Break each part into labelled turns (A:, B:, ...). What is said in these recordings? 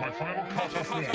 A: My final cut of film.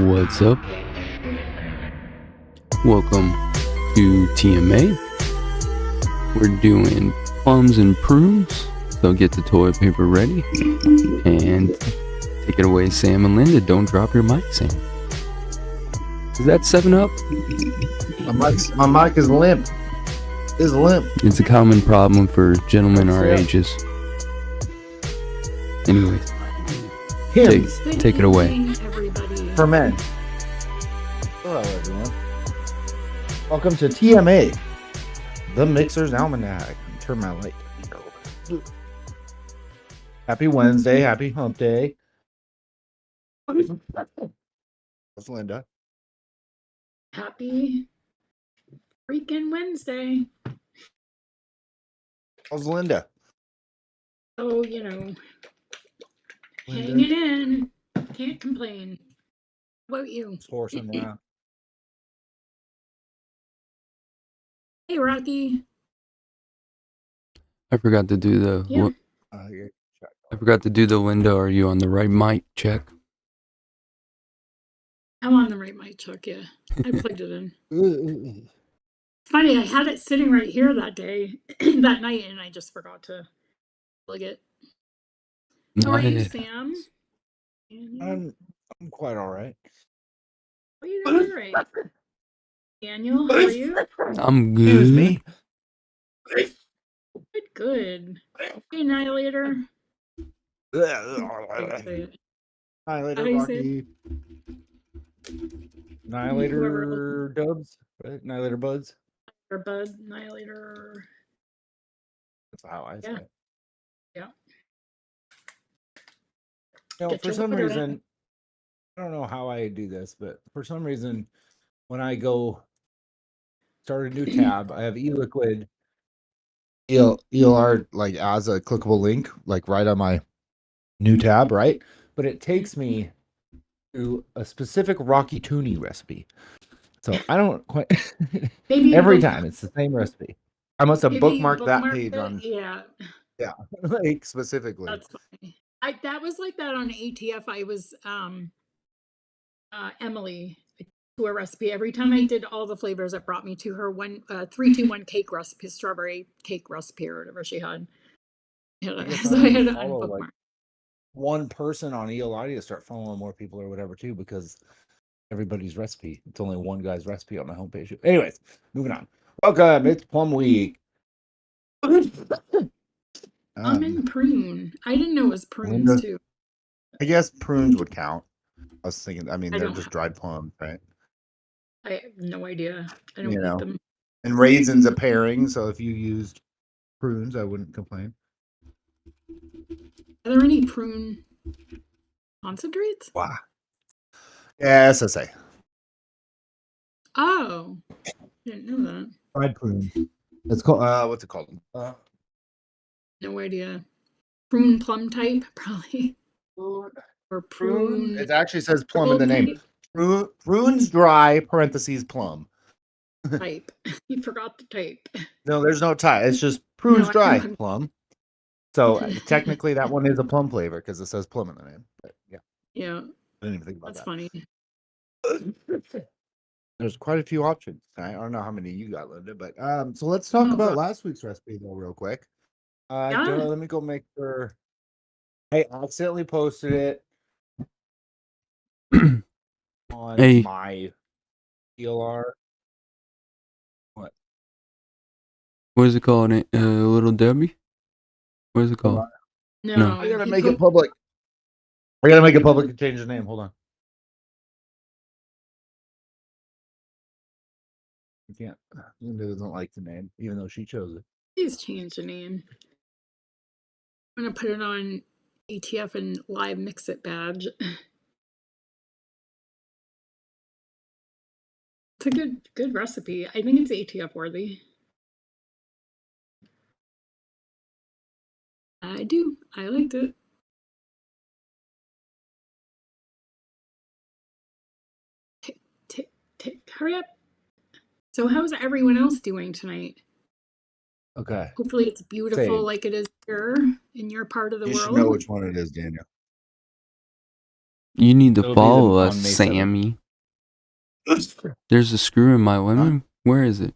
B: What's up? Welcome to TMA. We're doing plums and prunes, so get the toilet paper ready and take it away, Sam and Linda. Don't drop your mic, Sam. Is that 7-Up?
C: My mic is limp. It's limp.
B: It's a common problem for gentlemen our ages. Anyways, take it away.
C: For men. Hello, everyone. Welcome to TMA, the Mixer's Almanac. Turn my light down. Happy Wednesday. Happy Hump Day. That's Linda.
D: Happy freaking Wednesday.
C: How's Linda?
D: Oh, hanging in. Can't complain. What about you?
C: Horsing around.
D: Hey, Rocky.
B: I forgot to do the.
D: Yeah.
B: I forgot to do the Linda. Are you on the right mic check?
D: I'm on the right mic, Chuck. Yeah, I plugged it in. Funny, I had it sitting right here that day, that night, and I just forgot to plug it. How are you, Sam?
C: I'm quite all right.
D: Oh, you're doing right. Daniel, how are you?
B: I'm good.
C: Excuse me.
D: Good. Hey, Annihilator.
C: Annihilator, Rocky. Annihilator Dubs, right? Annihilator Buds.
D: Or Bud, Annihilator.
C: That's how I say it.
D: Yeah.
C: For some reason, I don't know how I do this, but for some reason, when I go start a new tab, I have eLiquid ELR like as a clickable link, like right on my new tab, right? But it takes me to a specific Rocky Tooney recipe. So I don't quite every time it's the same recipe. I must have bookmarked that page on like specifically.
D: That's funny. That was like that on ATF. I was Emily to a recipe. Every time I did all the flavors, it brought me to her 3-2-1 cake recipe, strawberry cake recipe or whatever she had. So I had to unbookmark.
C: Like one person on ELI to start following more people or whatever too, because everybody's recipe. It's only one guy's recipe on my homepage. Anyways, moving on. Welcome. It's Plum Week.
D: Plum and prune. I didn't know it was prunes too.
C: I guess prunes would count. I was thinking, they're just dried plums, right?
D: I have no idea. I don't eat them.
C: And raisins a pairing, so if you used prunes, I wouldn't complain.
D: Are there any prune concentrates?
C: Wow. Yeah, SSA.
D: Oh, didn't know that.
C: Fried prunes. It's called what's it called?
D: No idea. Prune plum type, probably. Or prune.
C: It actually says plum in the name. Prunes dry parentheses plum.
D: Type. You forgot the type.
C: No, there's no type. It's just prunes dry plum. So technically that one is a plum flavor because it says plum in the name. But yeah.
D: Yeah.
C: I didn't even think about
D: that.
C: That's funny. There's quite a few options. I don't know how many you got, Linda, but so let's talk about last week's recipe though, real quick. Let me go make sure. I accidentally posted it on
B: Hey.
C: my PLR. What?
B: What is it called? Little Debbie? What is it
C: Hold
B: called?
C: on.
D: No,
C: I gotta
D: he
C: make it
D: put-
C: public. I gotta make it public and change the name. Hold on. You can't. Linda doesn't like the name, even though she chose it.
D: Please change the name. I'm gonna put it on ATF and live mix it badge. It's a good recipe. I think it's ATF worthy. I do. I liked it. Hurry up. So how's everyone else doing tonight?
C: Okay.
D: Hopefully it's beautiful
C: Same.
D: like it is here in your part of the
C: You
D: world.
C: should know which one it is, Daniel.
B: You need to
C: It'll be
B: follow us,
C: on May 7th.
B: Sammy. There's a screw in my lemon. Where is it?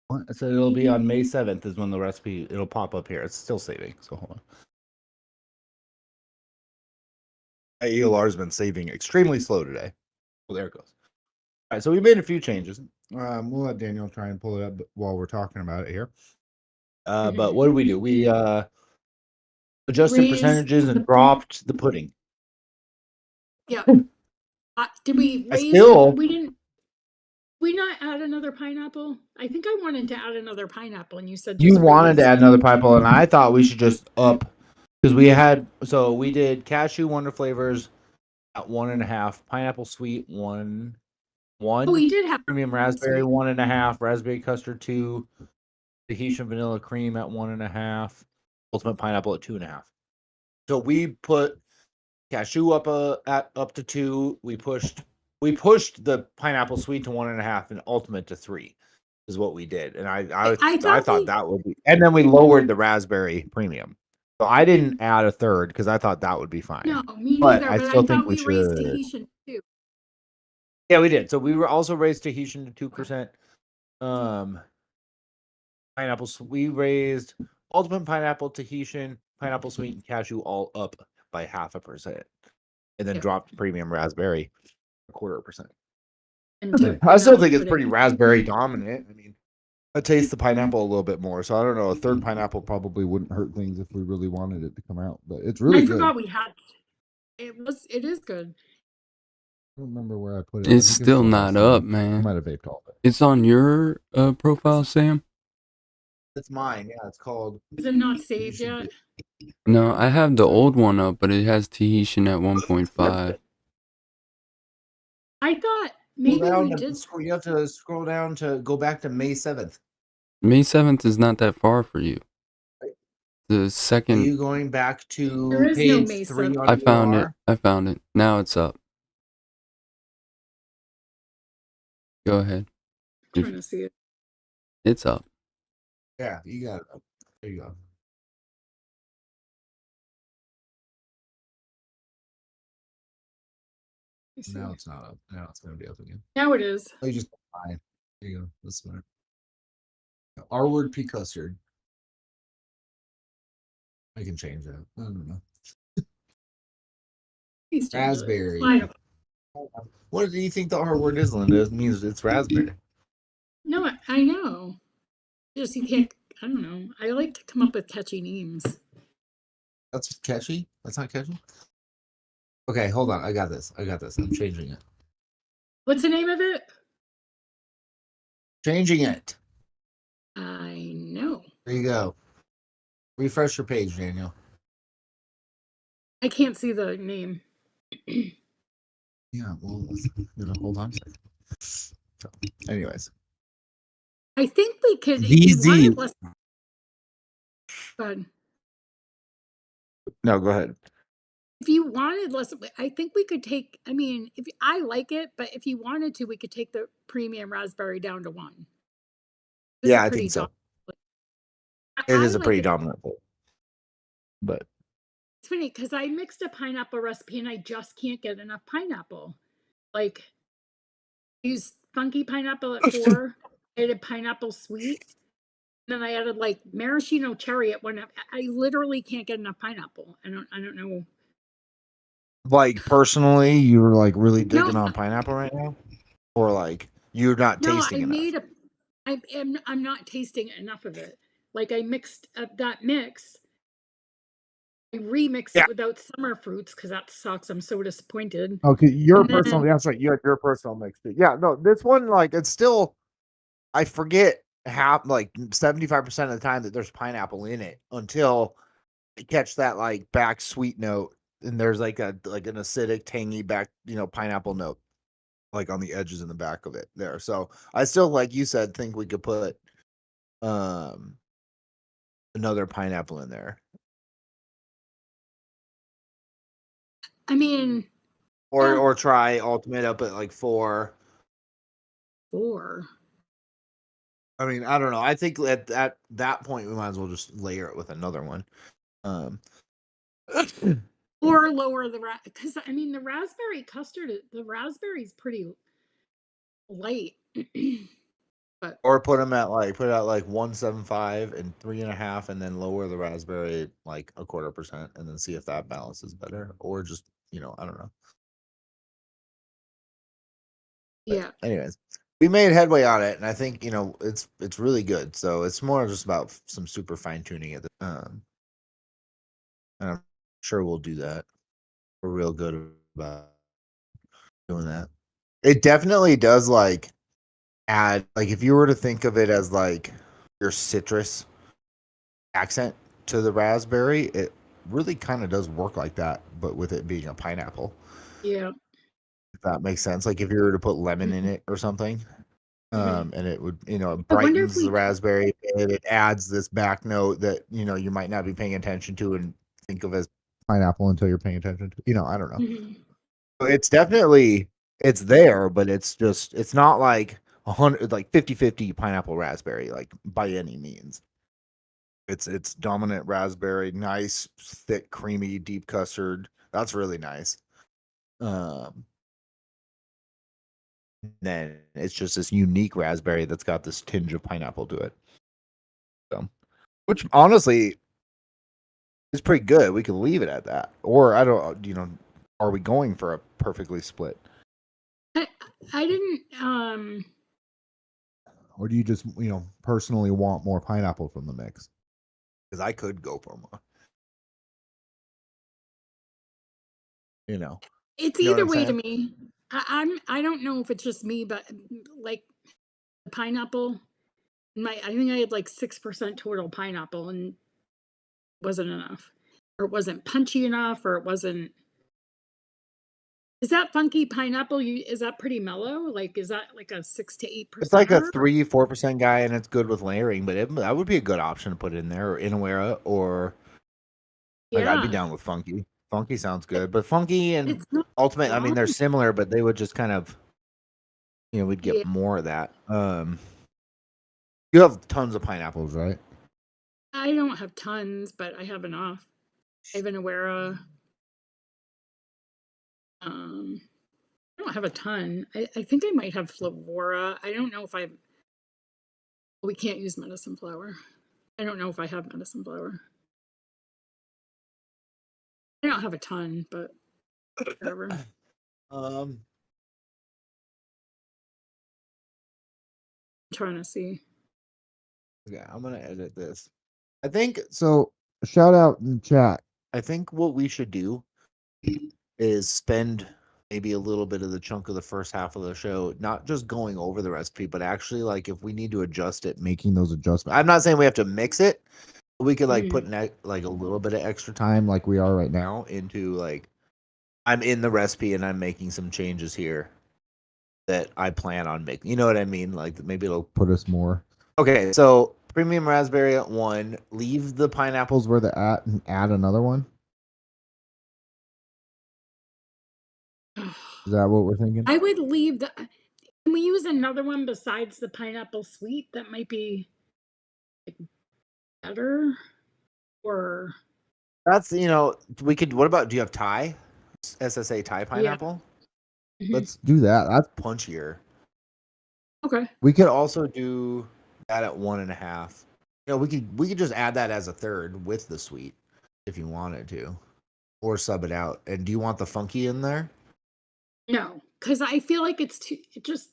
C: What? So it'll be on May 7th is when the recipe, it'll pop up here. It's still saving, so hold on. ELR's been saving extremely slow today. Well, there it goes. All right, so we made a few changes. We'll let Daniel try and pull it up while we're talking about it here. But what did we do? We adjusted
D: Raised
C: percentages and
D: the-
C: dropped the pudding.
D: Yeah. Did we
C: I
D: raise?
C: still-
D: We didn't. We not add another pineapple? I think I wanted to add another pineapple, and you said
C: You
D: just
C: wanted to
D: raise.
C: add another pineapple, and I thought we should just up because we had we did cashew Wonder Flavors at 1.5, pineapple sweet one,
D: Oh, we did have
C: premium raspberry
D: sweet.
C: 1.5, raspberry custard 2, Tahitian vanilla cream at 1.5, ultimate pineapple at 2.5. So we put cashew up to 2. We pushed the pineapple sweet to 1.5 and ultimate to 3 is what we did. And I thought that would be, and then we lowered the raspberry premium. So I didn't add a third because I thought that would be fine.
D: No, me
C: But
D: neither.
C: I
D: But I
C: still think
D: thought
C: we
D: we raised
C: should.
D: Tahitian too.
C: Yeah, we did. So we were also raised Tahitian to 2%. Pineapples. We raised ultimate pineapple, Tahitian, pineapple sweet, and cashew all up by 0.5%, and then
D: Yep.
C: dropped premium raspberry 0.25%.
D: And
C: I still think it's pretty raspberry dominant. I mean, I taste the pineapple a little bit more, so I don't know. A third pineapple probably wouldn't hurt things if we really wanted it to come out, but it's really
D: I
C: good.
D: forgot we had. It is good.
C: I don't remember where I put it.
B: It's still not up,
C: I
B: man.
C: might have vaped all of it.
B: It's on your profile, Sam?
C: It's mine. Yeah, it's called.
D: Is it not saved yet?
B: No, I have the old one up, but it has Tahitian at 1.5.
D: I thought maybe we did.
C: You have to scroll down to go back to May 7th.
B: May 7th is not that far for you. The
C: Are
B: second...
C: you going back to
D: There is no
C: page
D: May
C: 3
D: 7th.
C: on
B: I found it.
C: PLR?
B: I found it. Now it's up. Go ahead.
D: I'm trying to see it.
B: It's up.
C: Yeah, you got it. There you go.
D: Let me see.
C: Now it's not up. Now it's going to be up again.
D: Now it is.
C: Oh, you just fine. There you go. That's smart. R word pea custard. I can change that. I don't know.
D: Please change it.
C: Raspberry.
D: Fine.
C: What do you think the R word is, Linda? It means it's raspberry.
D: No, I know. Just you can't. I don't know. I like to come up with catchy names.
C: That's catchy? That's not catchy? Okay, hold on. I got this. I'm changing it.
D: What's the name of it?
C: Changing it.
D: I know.
C: There you go. Refresh your page, Daniel.
D: I can't see the name.
C: Yeah, well, hold on a second. So, anyways.
D: I think we could. If
C: VZ.
D: you wanted less. Go ahead.
C: No, go ahead.
D: If you wanted less, I think we could take. I mean, if I like it, but if you wanted to, we could take the premium raspberry down to 1.
C: Yeah, I think so. It is a
D: like
C: pretty dominant flavor. But
D: it's funny because I mixed a pineapple recipe and I just can't get enough pineapple. Like, I used funky pineapple at 4. I added pineapple sweet. Then I added like maraschino cherry at 1. I literally can't get enough pineapple. I don't know.
C: Like personally, you're like really
D: No,
C: digging on pineapple right now, or like you're not
D: no,
C: tasting
D: I
C: enough.
D: made a. I'm not tasting enough of it. Like I mixed up that mix. I remixed
C: Yeah.
D: it without summer fruits because that sucks. I'm so disappointed.
C: Okay, your
D: And
C: personal.
D: then
C: That's right. You had your personal mix. Yeah, no, this one like it's still. I forget half like 75% of the time that there's pineapple in it until I catch that like back sweet note, and there's like an acidic, tangy back pineapple note like on the edges in the back of it there. So I still, like you said, think we could put um another pineapple in there,
D: I mean,
C: or
D: yeah,
C: try ultimate up at like 4.
D: 4.
C: I mean, I don't know. I think at that point we might as well just layer it with another one. Um,
D: Or lower the because I mean the raspberry custard, the raspberry's pretty light. But
C: or put them at like put it at like 1.75 and 3.5, and then lower the raspberry like 0.25%, and then see if that balances better, or just I don't know. But
D: yeah,
C: anyways, we made headway on it, and I think it's really good. So it's more just about some super fine tuning at the and I'm sure we'll do that. We're real good about doing that. It definitely does like add like if you were to think of it as like your citrus accent to the raspberry, it really kind of does work like that, but with it being a pineapple.
D: yeah.
C: If that makes sense. Like if you were to put lemon in
D: Mhm,
C: it or something,
D: mhm.
C: and it would it
D: I wonder if
C: brightens the
D: we.
C: raspberry a bit. It adds this back note that you might not be paying attention to and think of as pineapple until you're paying attention to. I don't know.
D: Mhm.
C: So it's definitely it's there, but it's not like 100 like 50-50 pineapple raspberry like by any means. It's dominant raspberry, nice, thick, creamy, deep custard. That's really nice. Um, then it's just this unique raspberry that's got this tinge of pineapple to it. So, which honestly is pretty good. We could leave it at that, or I don't. Are we going for a perfectly split,
D: I I didn't.
C: or do you just personally want more pineapple from the mix? Because I could go for more. You know,
D: It's
C: you know what
D: either
C: I'm
D: way to
C: saying?
D: me. I don't know if it's just me, but like the pineapple. I think I had like 6% total pineapple, and wasn't enough, or it wasn't punchy enough, or it wasn't. Is that funky pineapple? Is that pretty mellow? Like, is that like a 6 to 8
C: It's like a
D: percenter?
C: 3-4% guy, and it's good with layering. But that would be a good option to put in there, or Inawera, or like I'd be
D: Yeah,
C: down with Funky. Funky sounds good, but Funky and
D: it's not
C: Ultimate, I mean,
D: strong.
C: they're similar, but they would just kind of, we'd
D: Yeah,
C: get more of that. You have tons of pineapples, right?
D: I don't have tons, but I have enough. I have an Awera. I don't have a ton. I think I might have Flavora. I don't know if I. We can't use medicine flower. I don't know if I have medicine flower. I don't have a ton, but whatever. I'm
C: Um,
D: trying to see.
C: yeah, I'm gonna edit this. I think so. Shout out in chat. I think what we should do is spend maybe a little bit of the chunk of the first half of the show not just going over the recipe, but actually like if we need to adjust it, making those adjustments. I'm not saying we have to mix it. We could like put
D: Mhm.
C: like a little bit of extra time, like we are right now, into like I'm in the recipe and I'm making some changes here that I plan on making. You know what I mean? Like maybe it'll put us more. Okay, so premium raspberry at 1. Leave the pineapples where they're at and add another one. Is that what we're thinking?
D: I would leave the. Can we use another one besides the pineapple sweet? That might be like, better. Or
C: That's we could. What about? Do you have Thai? SSA Thai
D: yeah.
C: pineapple.
D: Mhm.
C: Let's do that. That's punchier.
D: Okay.
C: We could also do that at 1.5. We could just add that as a third with the sweet if you wanted to. or sub it out. And do you want the funky in there?
D: No, because I feel like it's too. It just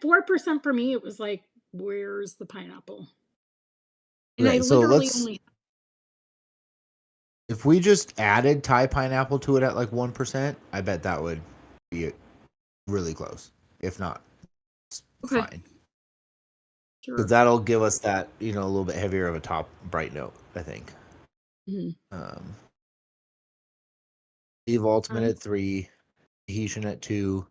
D: 4% for me. It was like, where's the pineapple? And I
C: Okay, so
D: literally only.
C: if we just added Thai pineapple to it at like 1%, I bet that would be really close. If not, it's
D: Okay.
C: fine.
D: Sure.
C: Because that'll give us that, a little bit heavier of a top bright note, I think.
D: Mhm.
C: Leave ultimate at 3, Tahitian at 2,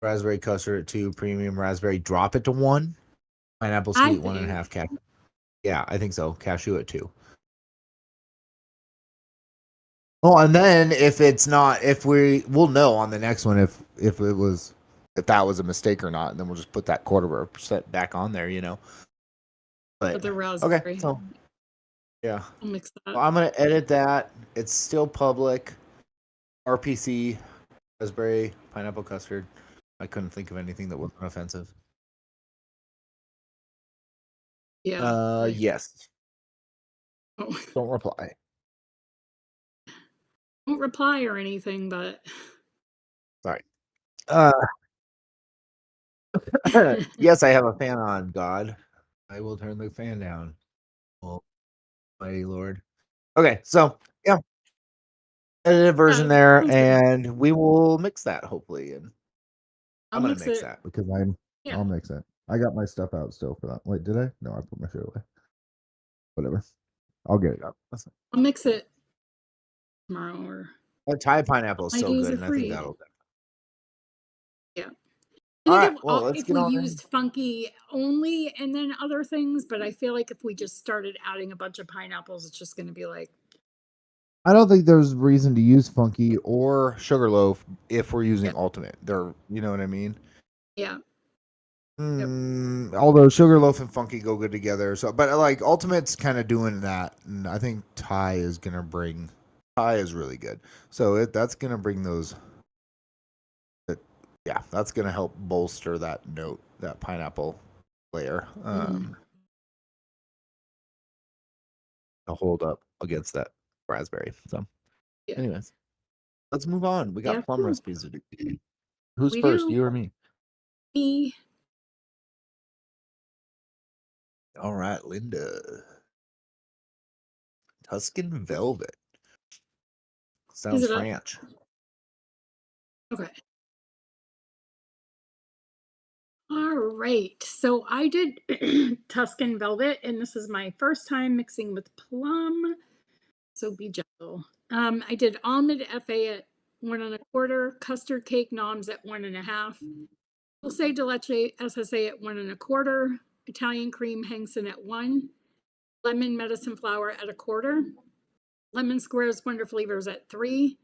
C: raspberry custard at 2, premium raspberry drop it to 1, pineapple
D: I
C: sweet 1.5 cashew. Yeah, I think so. Cashew at 2. Oh, and then if it's not, we'll know on the next one if that was a mistake or not, and then we'll just put that 0.25% back on there, But
D: the raspberry.
C: okay, so yeah,
D: I'll mix that.
C: well, I'm gonna edit that. It's still public. RPC, raspberry, pineapple custard. I couldn't think of anything that wasn't offensive.
D: Yeah.
C: Yes.
D: Oh,
C: Don't reply.
D: don't reply or anything, but
C: Sorry. Yes, I have a fan on. God, I will turn the fan down. Oh, mighty Lord. Okay, so yeah, edited version there,
D: sounds good.
C: and we will mix that hopefully. And
D: I'll
C: I'm gonna
D: mix
C: mix
D: it.
C: that.
A: Because
D: Yeah.
A: I'll mix it. I got my stuff out still for that. Wait, did I? No, I put my shit away. Whatever. I'll get it up.
D: I'll mix it tomorrow or
C: That Thai pineapple is
D: my
C: so
D: days
C: good,
D: are
C: and I think
D: free.
C: that'll.
D: Yeah. I
C: All
D: think
C: right, well, let's
D: if
C: get
D: we
C: on.
D: used funky only and then other things, but I feel like if we just started adding a bunch of pineapples, it's just going to be like,
A: I don't think there's reason to use funky.
C: Or sugarloaf if we're using
D: yeah,
C: ultimate. You know what I mean?
D: yeah, yep.
C: Although sugarloaf and funky go good together. So, but like ultimate's kind of doing that, and I think Thai is really good. So that's gonna bring those. Yeah, that's gonna help bolster that note, that pineapple layer. To hold up against that raspberry. So,
D: Yeah.
C: anyways, let's move on. We
D: Yeah,
C: got plum
D: cool.
C: recipes to do. Who's
D: We
C: first?
D: do.
C: You or me?
D: Me.
C: All right, Linda. Tuscan velvet.
D: Is
C: Sounds
D: it up?
C: French.
D: Okay. All right. So I did Tuscan Velvet, and this is my first time mixing with Plum. So be gentle. I did almond FA at 1.25, custard cake noms at 1.5, dulce de leche SSA at 1.25, Italian cream Hangson at 1, lemon medicine flower at 1/4, lemon squares Wonder Flavors at 3,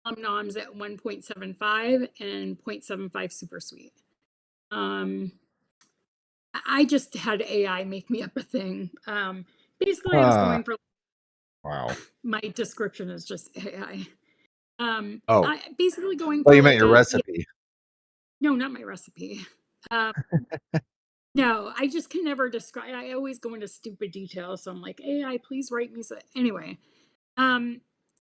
D: plum noms at 1.75, and 0.75 super sweet. I just had AI make me up a thing. Basically, I was going for
C: Wow.
D: my description is just AI.
C: Oh,
D: I basically going
C: well,
D: for
C: you meant
D: like
C: your
D: a
C: recipe.
D: no, not my recipe. Um, no, I just can never describe. I always go into stupid details, so I'm like, AI, please write me. So anyway, um,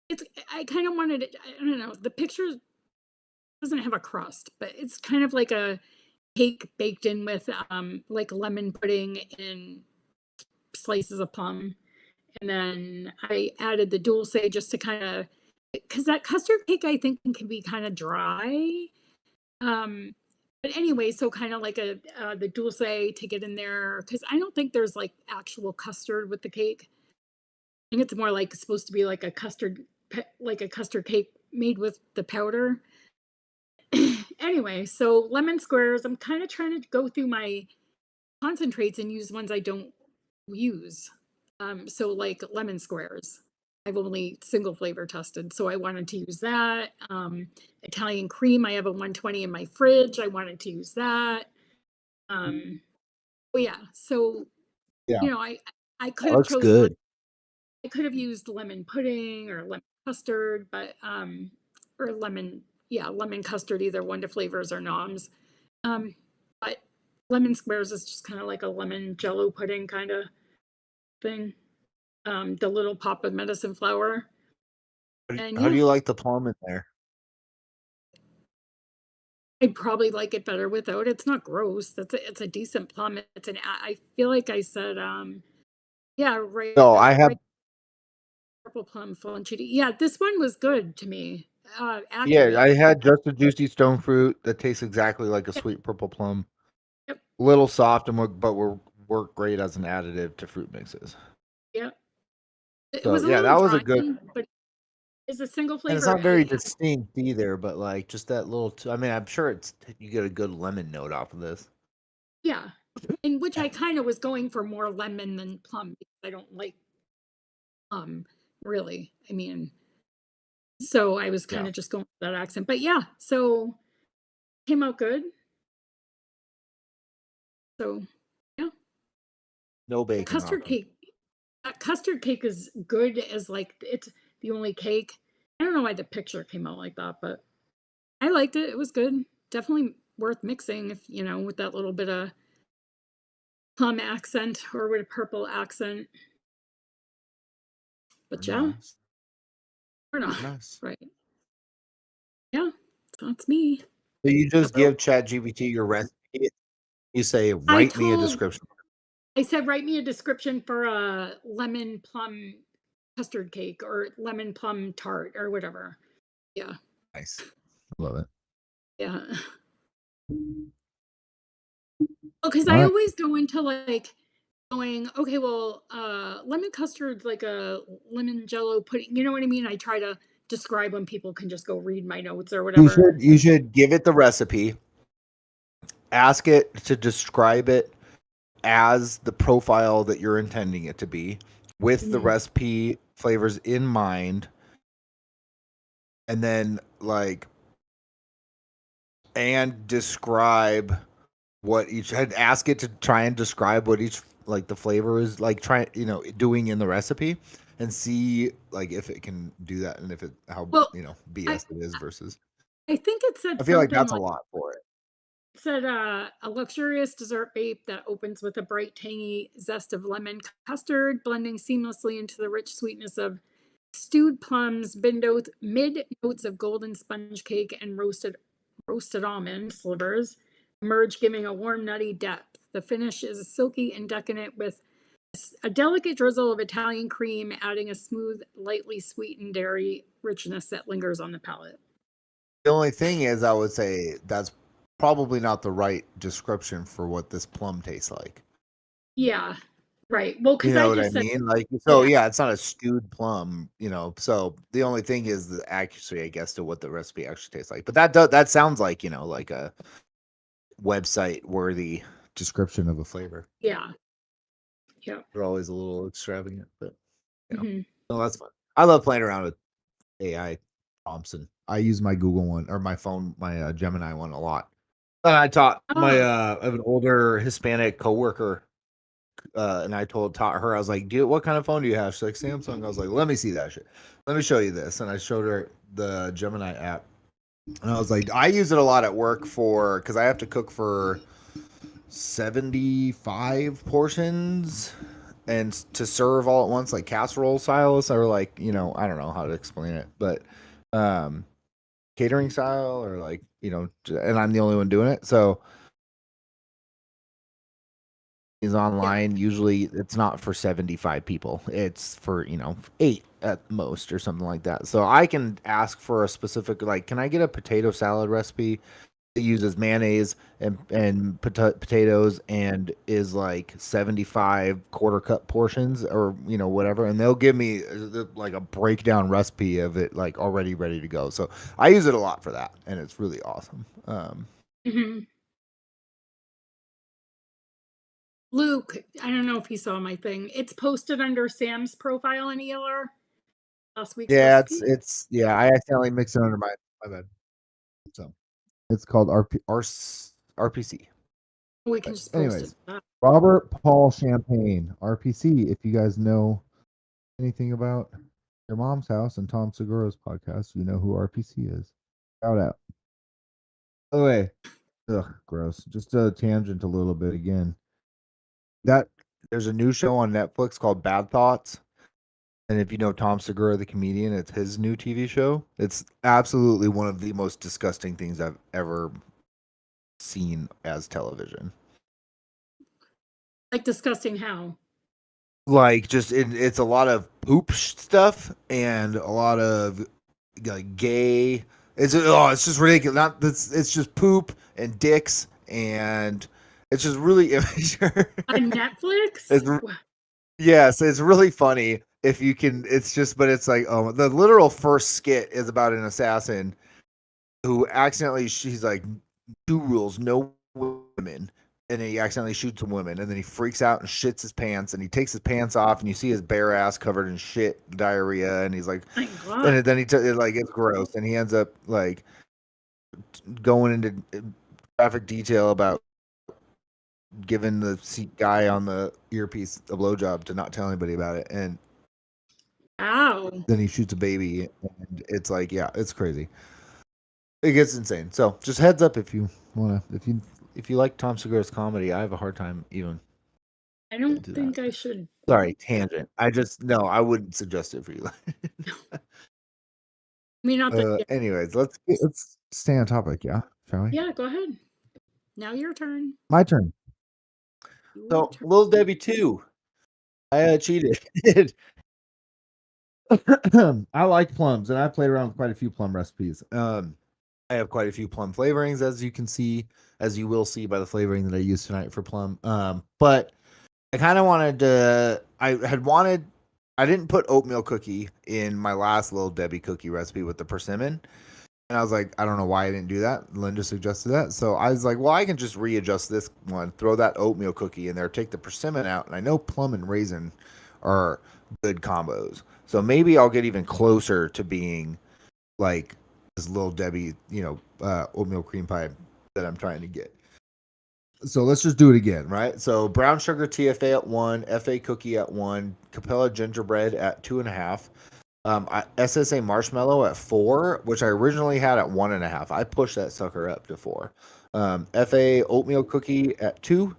D: it's I kind of wanted it. I don't know. The picture doesn't have a crust, but it's kind of like a cake baked in with like lemon pudding and slices of plum. And then I added the dulce just to kind of, because that custard cake I think can be kind of dry. Um, but anyway, so kind of like the dulce to get in there because I don't think there's like actual custard with the cake. I think it's more like supposed to be like a like a custard cake made with the powder. Anyway, so lemon squares. I'm kind of trying to go through my concentrates and use ones I don't use. So like lemon squares. I've only single flavor tested, so I wanted to use that. Italian cream, I have a 120 in my fridge. I wanted to use that. But yeah, so
C: Yeah,
D: I could
C: that
D: have
C: looks
D: chose
C: good.
D: I could have used lemon pudding or lemon custard, but or lemon custard, either Wonder Flavors or Noms. Um, but lemon squares is just kind of like a lemon jello pudding kind of thing. The little pop of medicine flower. And
C: How do
D: yeah,
C: you like the plum in there?
D: I'd probably like it better without. It's not gross. It's a decent plum. It's I feel like I said, yeah,
C: No, I have.
D: right, purple plum flancini. Yeah, this one was good to me.
C: Yeah,
D: Accurate.
C: I had just a juicy stone fruit that tastes exactly like a
D: Yep,
C: sweet purple plum.
D: yep,
C: Little soft but will work great as an additive to fruit mixes.
D: yep. It
C: So
D: was a
C: yeah,
D: little
C: that was a
D: dry,
C: good,
D: but it's a single
C: and it's
D: flavor.
C: not very distinct either. But like just that little, I mean, I'm sure you get a good lemon note off of this.
D: Yeah, in which I kind of was going for more lemon than plum because I don't like plum really. I mean, so I was kind
C: Yeah,
D: of just going for that accent. But yeah, so came out good. So yeah,
C: no bacon on
D: custard
C: them.
D: cake. Custard cake is good as like it's the only cake. I don't know why the picture came out like that, but I liked it. It was good. Definitely worth mixing if you know with that little bit of plum accent or with a purple accent. But
C: Very
D: yeah,
C: nice.
D: or not.
C: Very nice.
D: Right. Yeah, so that's me.
C: So you just
D: Hello.
C: give ChatGPT your recipe. You say,
D: I
C: write me a
D: told
C: description.
D: I said write me a description for a lemon plum custard cake or lemon plum tart or whatever. Yeah.
C: Nice.
A: Love it.
D: Yeah. Well, because
A: All
D: I
A: right.
D: always go into like going, okay, well, lemon custard's like a lemon jello pudding. You know what I mean? I try to describe when people can just go read my notes or whatever.
C: You should give it the recipe, ask it to describe it as the profile that you're intending it to be, with the
D: Mhm.
C: recipe flavors in mind, and then like and describe what each I'd ask it to try and describe what each like the flavor is like try doing in the recipe and see like if it can do that and if it how
D: Well, I
C: BS it is versus
D: I think it said
C: I feel like
D: something
C: that's a
D: like
C: lot for it.
D: it said a luxurious dessert vape that opens with a bright, tangy zest of lemon custard, blending seamlessly into the rich sweetness of stewed plums, mid notes of golden sponge cake, and roasted almond slivers emerge, giving a warm, nutty depth. The finish is silky and decadent with a delicate drizzle of Italian cream, adding a smooth, lightly sweetened dairy richness that lingers on the palate.
C: The only thing is I would say that's probably not the right description for what this plum tastes like.
D: Yeah, right. Well,
C: You
D: because I
C: know what I
D: just said,
C: mean? Like, so
D: yeah,
C: yeah, it's not a stewed plum, So the only thing is the accuracy, I guess, to what the recipe actually tastes like. But that sounds like like a website worthy description of a flavor.
D: yeah, yeah.
C: They're always a little extravagant, but
D: Hmm.
C: no, that's fun. I love playing around with AI prompts, and I use my Google one or my phone, my Gemini one a lot. And I taught my
D: Oh,
C: I have an older Hispanic coworker and I taught her, I was like, what kind of phone do you have? She's like, Samsung. I was like, let me see that shit. Let me show you this. And I showed her the Gemini app. And I was like, I use it a lot at work because I have to cook for 75 portions and to serve all at once, like casserole styles, or like, I don't know how to explain it, but um, catering style, or like, and I'm the only one doing it. So is
D: yeah.
C: online. Usually it's not for 75 people. It's for, 8 at most or something like that. So I can ask for a specific, like, can I get a potato salad recipe that uses mayonnaise and potatoes and is like 75 quarter cup portions or, whatever. And they'll give me like a breakdown recipe of it, like already ready to go. So I use it a lot for that. And it's really awesome.
D: Hmm. Luke, I don't know if he saw my thing. It's posted under Sam's profile in ELR. Last week's
C: Yeah,
D: recipe.
C: yeah, I accidentally mixed it under my bad. So
A: It's called
C: RPC.
D: We can
C: But
D: just post it.
C: anyways,
A: Robert Paul Champagne, RPC. If you guys know anything about your mom's house and Tom Segura's podcast, you know who RPC is. Shout out. By the way, ugh, gross. Just a tangent a little bit again.
C: that there's a new show on Netflix called Bad Thoughts, And if you know Tom Segura, the comedian, it's his new TV show. It's absolutely one of the most disgusting things I've ever seen as television.
D: Like disgusting how?
C: Like just it's a lot of poop stuff and a lot of like gay. It's just ridiculous. It's just poop and dicks and it's just really immature.
D: On Netflix?
C: It's, yes, it's really funny if you can. It's just, but it's like, oh, the literal first skit is about an assassin who accidentally, she's like, 2 rules, no women. And he accidentally shoots a woman, and then he freaks out and shits his pants, and he takes his pants off, and you see his bare ass covered in shit, diarrhea, and he's like,
D: My God.
C: and then like it's gross, and he ends up like going into graphic detail about giving the guy on the earpiece a blowjob to not tell anybody about it, and
D: Ow.
C: then he shoots a baby, and it's like, yeah, it's crazy. It gets insane. So just heads up if you wanna, if you like Tom Segura's comedy, I have a hard time even.
D: I don't think I should.
C: Sorry, tangent. I wouldn't suggest it for you.
D: I mean, not that.
C: Anyways,
A: let's stay on topic, yeah, shall we?
D: Yeah, go ahead. Now your turn.
A: My turn.
C: So, Little Debbie 2. I cheated.
A: I like plums, and I played around with quite a few plum recipes.
C: I have quite a few plum flavorings, as you will see by the flavoring that I used tonight for plum. But I kind of wanted to. I didn't put oatmeal cookie in my last Little Debbie cookie recipe with the persimmon. And I was like, I don't know why I didn't do that. Linda suggested that. So I was like, well, I can just readjust this one, throw that oatmeal cookie in there, take the persimmon out. And I know plum and raisin are good combos. So maybe I'll get even closer to being like this Little Debbie, oatmeal cream pie that I'm trying to get. So let's just do it again, right? So brown sugar TFA at 1, FA cookie at 1, Capella gingerbread at 2.5. SSA marshmallow at 4, which I originally had at 1.5. I pushed that sucker up to 4. FA oatmeal cookie at 2.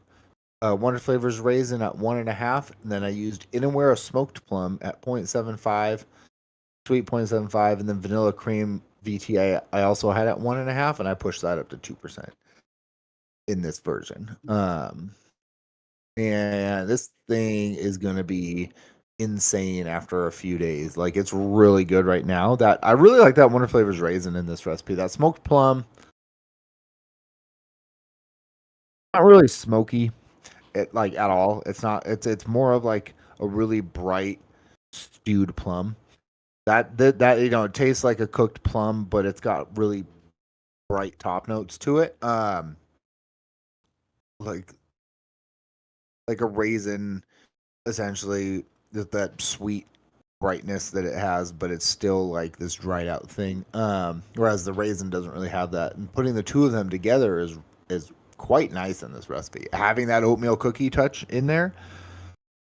C: Wonder Flavors raisin at 1.5. And then I used Inawera smoked plum at 0.75, sweet 0.75, and then vanilla cream VTA I also had at 1.5, and I pushed that up to 2% in this version. And this thing is gonna be insane after a few days. Like, it's really good right now. That I really like that Wonder Flavors raisin in this recipe. That smoked plum, not really smoky, at all. It's not. It's more of like a really bright stewed plum. That it tastes like a cooked plum, but it's got really bright top notes to it. Like a raisin, essentially, that sweet brightness that it has, but it's still like this dried out thing. Whereas the raisin doesn't really have that. And putting the two of them together is quite nice in this recipe. Having that oatmeal cookie touch in there,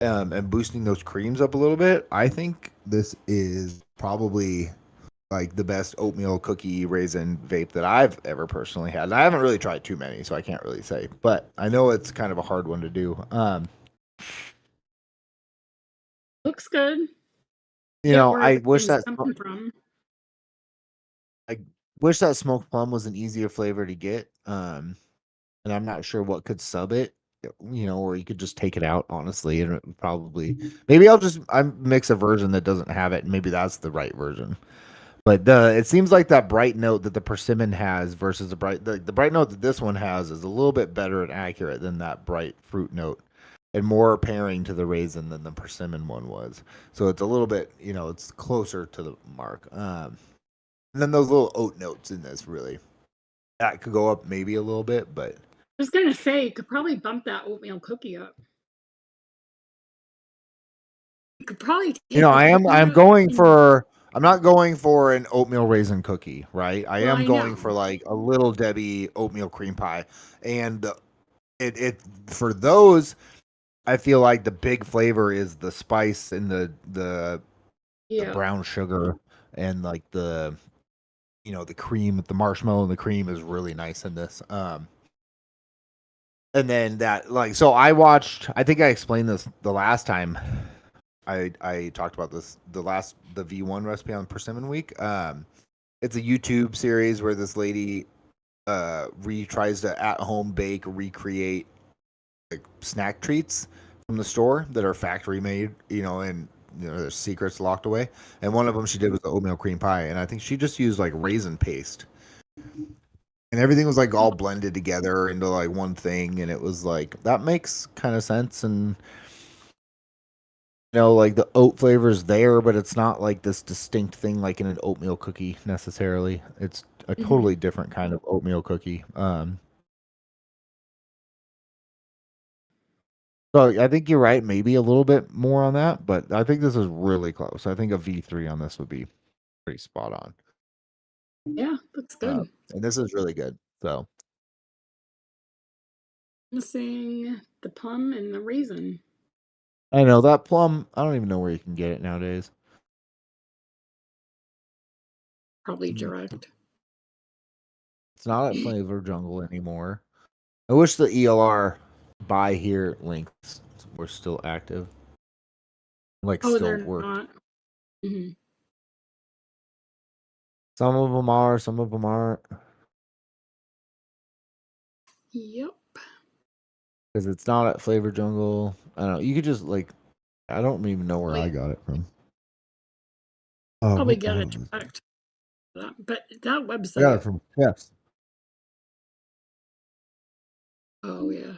C: and boosting those creams up a little bit, I think this is probably like the best oatmeal cookie raisin vape that I've ever personally had. And I haven't really tried too many, so I can't really say, but I know it's kind of a hard one to do.
D: Looks good.
C: I wish that
D: from.
C: I wish that smoked plum was an easier flavor to get. And I'm not sure what could sub it, or you could just take it out, honestly, and it would probably, maybe I mix a version that doesn't have it, and maybe that's the right version. But it seems like that bright note that the persimmon has versus the bright note that this one has is a little bit better and accurate than that bright fruit note, and more pairing to the raisin than the persimmon one was. So it's a little bit, it's closer to the mark. And then those little oat notes in this, really, that could go up maybe a little bit, but
D: I was gonna say, you could probably bump that oatmeal cookie up. You could probably take
C: I'm not going for an oatmeal raisin cookie, right? I am going for like a Little Debbie oatmeal cream pie. And it for those, I feel like the big flavor is the spice and the brown sugar, and like the cream, the marshmallow and the cream is really nice in this. And then that, like, so I think I explained this the last time I talked about this the V1 recipe on Persimmon Week. It's a YouTube series where this lady tries to at home bake recreate like snack treats from the store that are factory made, and there's secrets locked away. And one of them she did was the oatmeal cream pie, and I think she just used like raisin paste, and everything was like all blended together into like one thing, and it was like that makes kind of sense. And like the oat flavor is there, but it's not like this distinct thing like in an oatmeal cookie necessarily. It's a totally different kind of oatmeal cookie. So I think you're right, maybe a little bit more on that, but I think this is really close. I think a V3 on this would be pretty spot on.
D: Yeah, looks good.
C: And this is really good. So
D: Missing the plum and the raisin.
C: I know that plum, I don't even know where you can get it nowadays.
D: Probably direct.
C: It's not at Flavor Jungle anymore. I wish the ELR buy here links were still active. Like
D: Oh,
C: still
D: they're
C: work.
D: not. Mhm.
C: Some of them are, some of them aren't.
D: Yep.
C: Because it's not at Flavor Jungle. I don't know. You could just like, I don't even know where I got it from.
D: Probably
C: What the
D: get
C: hell
D: it
C: is it?
D: direct. But that
C: I got
D: website.
C: it from Chefs.
D: Oh yeah.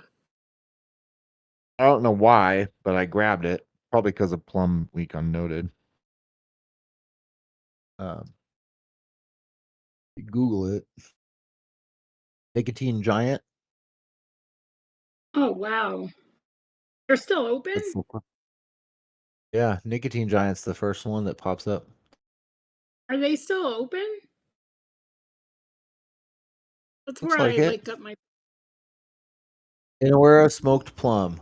C: I don't know why, but I grabbed it. Probably because of Plum Week Unnoted. Google it. Nicotine Giant.
D: Oh wow. They're still open?
C: Yeah, Nicotine Giant's the first one that pops up.
D: Are they still open? That's
C: Looks
D: where
C: like
D: I
C: it.
D: got my.
C: Inawera smoked plum.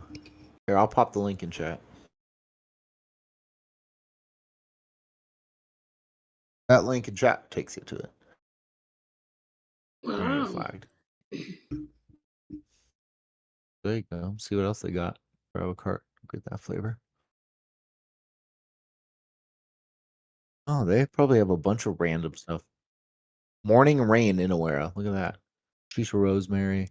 C: Here, I'll pop the link in chat. That link in chat takes you to it. And you're
D: Wow.
C: flagged. There you go. See what else they got. Grab a cart. Get that flavor. Oh, they probably have a bunch of random stuff. Morning Rain Inawera. Look at that. Shisha Rosemary.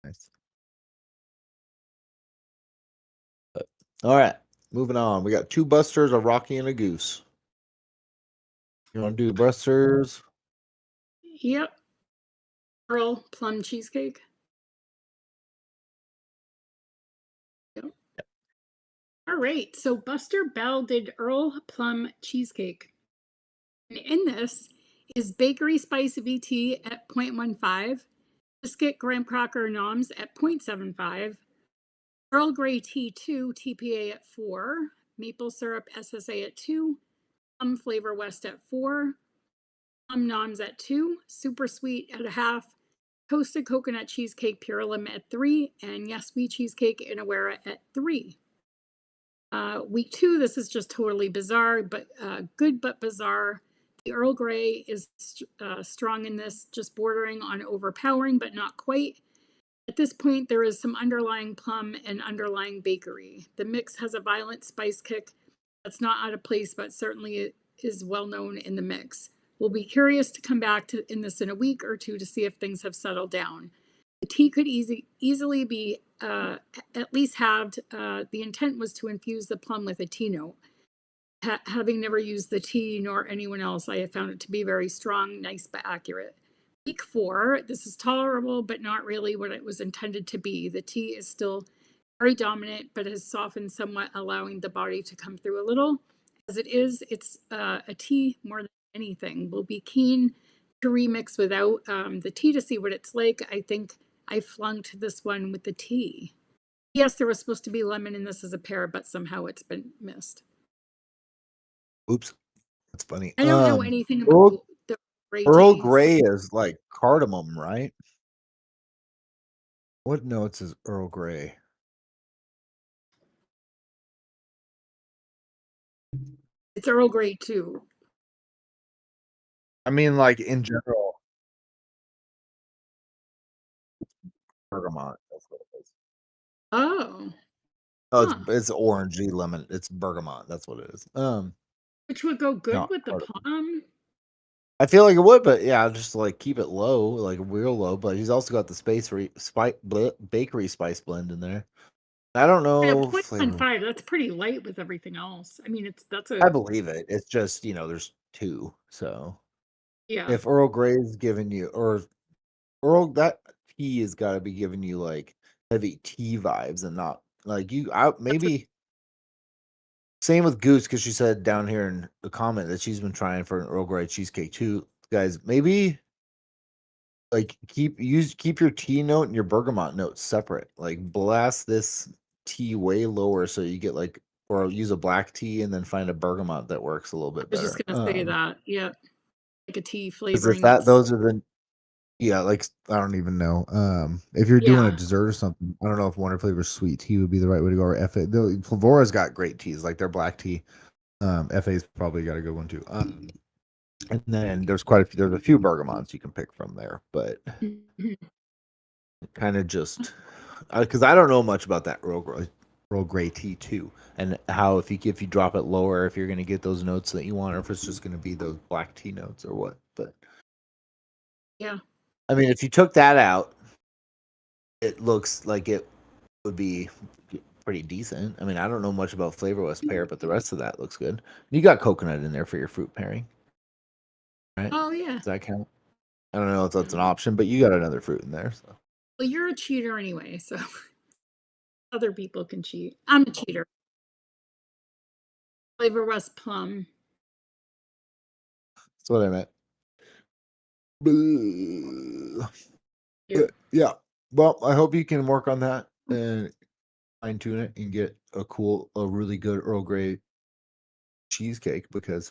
C: Nice. All right, moving on. We got two busters, a Rocky, and a Goose. You want to do busters?
D: Yep. Earl plum cheesecake. Yep. All right. So Buster Bell did Earl plum cheesecake. And in this is bakery spice VT at 0.15, biscuit graham cracker noms at 0.75, Earl Grey T2 TPA at 4, maple syrup SSA at 2, plum flavor west at 4, plum noms at 2, super sweet at a half, toasted coconut cheesecake pure lim at 3, and yes we cheesecake Inawera at 3. Week 2, this is just totally bizarre, but good but bizarre. The Earl Grey is strong in this, just bordering on overpowering, but not quite. At this point, there is some underlying plum and underlying bakery. The mix has a violent spice kick that's not out of place, but certainly is well known in the mix. We'll be curious to come back to in this in a week or two to see if things have settled down. The tea could easily be at least halved. The intent was to infuse the plum with a tea note. Having never used the tea nor anyone else, I have found it to be very strong, nice, but accurate. Week 4, this is tolerable, but not really what it was intended to be. The tea is still very dominant, but has softened somewhat, allowing the body to come through a little. As it is, it's a tea more than anything. We'll be keen to remix without the tea to see what it's like. I think I flunked this one with the tea. Yes, there was supposed to be lemon in this as a pair, but somehow it's been missed.
C: Oops, that's funny.
D: I don't know anything
C: Earl,
D: about the gray
C: Earl
D: tea.
C: Grey is like cardamom, right? What notes is Earl Grey?
D: It's Earl Grey too.
C: I mean, like in general. Bergamot. That's what it is.
D: Oh.
C: Oh,
D: Huh.
C: it's orangey lemon. It's bergamot. That's what it is.
D: Which would go good
C: Not
D: with the
C: cardamom.
D: plum.
C: I feel like it would, but yeah, just like keep it low, like real low. But he's also got the bakery spice blend in there. I don't
D: Yeah,
C: know flavor.
D: 0.15, that's pretty light with everything else. I mean, that's
C: I
D: a,
C: believe it. It's just there's two. So
D: yeah.
C: if Earl Grey's giving you, or Earl, that tea has got to be giving you like heavy tea vibes and not like maybe. Same with Goose, because she said down here in the comment that she's been trying for an Earl Grey cheesecake too. Guys, maybe like keep your tea note and your bergamot note separate. Like blast this tea way lower so you get like, or use a black tea and then find a bergamot that works a little bit
D: I was
C: better.
D: just gonna say that. Yeah. Like a tea
C: Because if
D: flavoring that's
C: those are the, yeah, like I don't even know. If you're doing a
D: yeah.
C: dessert or something, I don't know if Wonder Flavor sweet tea would be the right way to go. Or FA, Flavora's got great teas, like their black tea. FA's probably got a good one too. And then there's a few bergamots you can pick from there, but
D: Mhm.
C: kind of just because I don't know much about that Earl Grey tea too, and how if you drop it lower, if you're going to get those notes that you want, or if it's just going to be those black tea notes or what. But
D: Yeah.
C: I mean, if you took that out, it looks like it would be pretty decent. I mean, I don't know much about Flavor West pear, but the rest of that looks good. You got coconut in there for your fruit pairing, right?
D: Oh yeah.
C: Does that count? I don't know if that's an option, but you got another fruit in there. So.
D: Well, you're a cheater anyway, so other people can cheat. I'm a cheater. Flavor West plum.
C: That's what I meant.
D: Yeah.
C: Yeah. Well, I hope you can work on that and fine tune it and get a really good Earl Grey cheesecake, because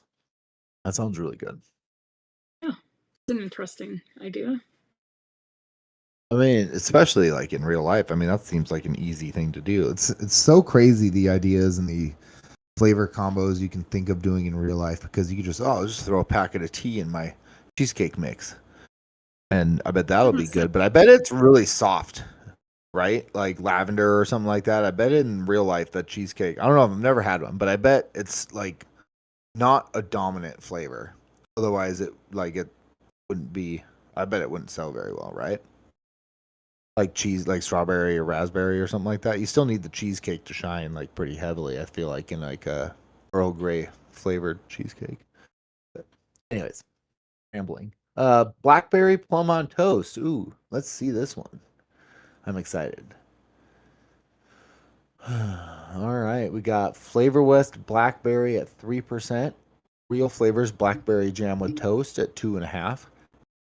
C: that sounds really good.
D: Yeah. It's an interesting idea.
C: I mean, especially like in real life. I mean, that seems like an easy thing to do. It's so crazy, the ideas and the flavor combos you can think of doing in real life, because you could I'll just throw a packet of tea in my cheesecake mix. And I bet that'll be good, but I bet it's really soft, right? Like lavender or something like that. I bet in real life that cheesecake, I don't know, I've never had one, but I bet it's like not a dominant flavor. Otherwise it wouldn't be, I bet it wouldn't sell very well, right? Like cheese, like strawberry or raspberry or something like that. You still need the cheesecake to shine like pretty heavily, I feel like, in like a Earl Grey flavored cheesecake. But anyways, rambling. Blackberry plum on toast. Ooh, let's see this one. I'm excited. All right, we got Flavor West Blackberry at 3%. Real Flavors Blackberry Jam with Toast at 2.5%.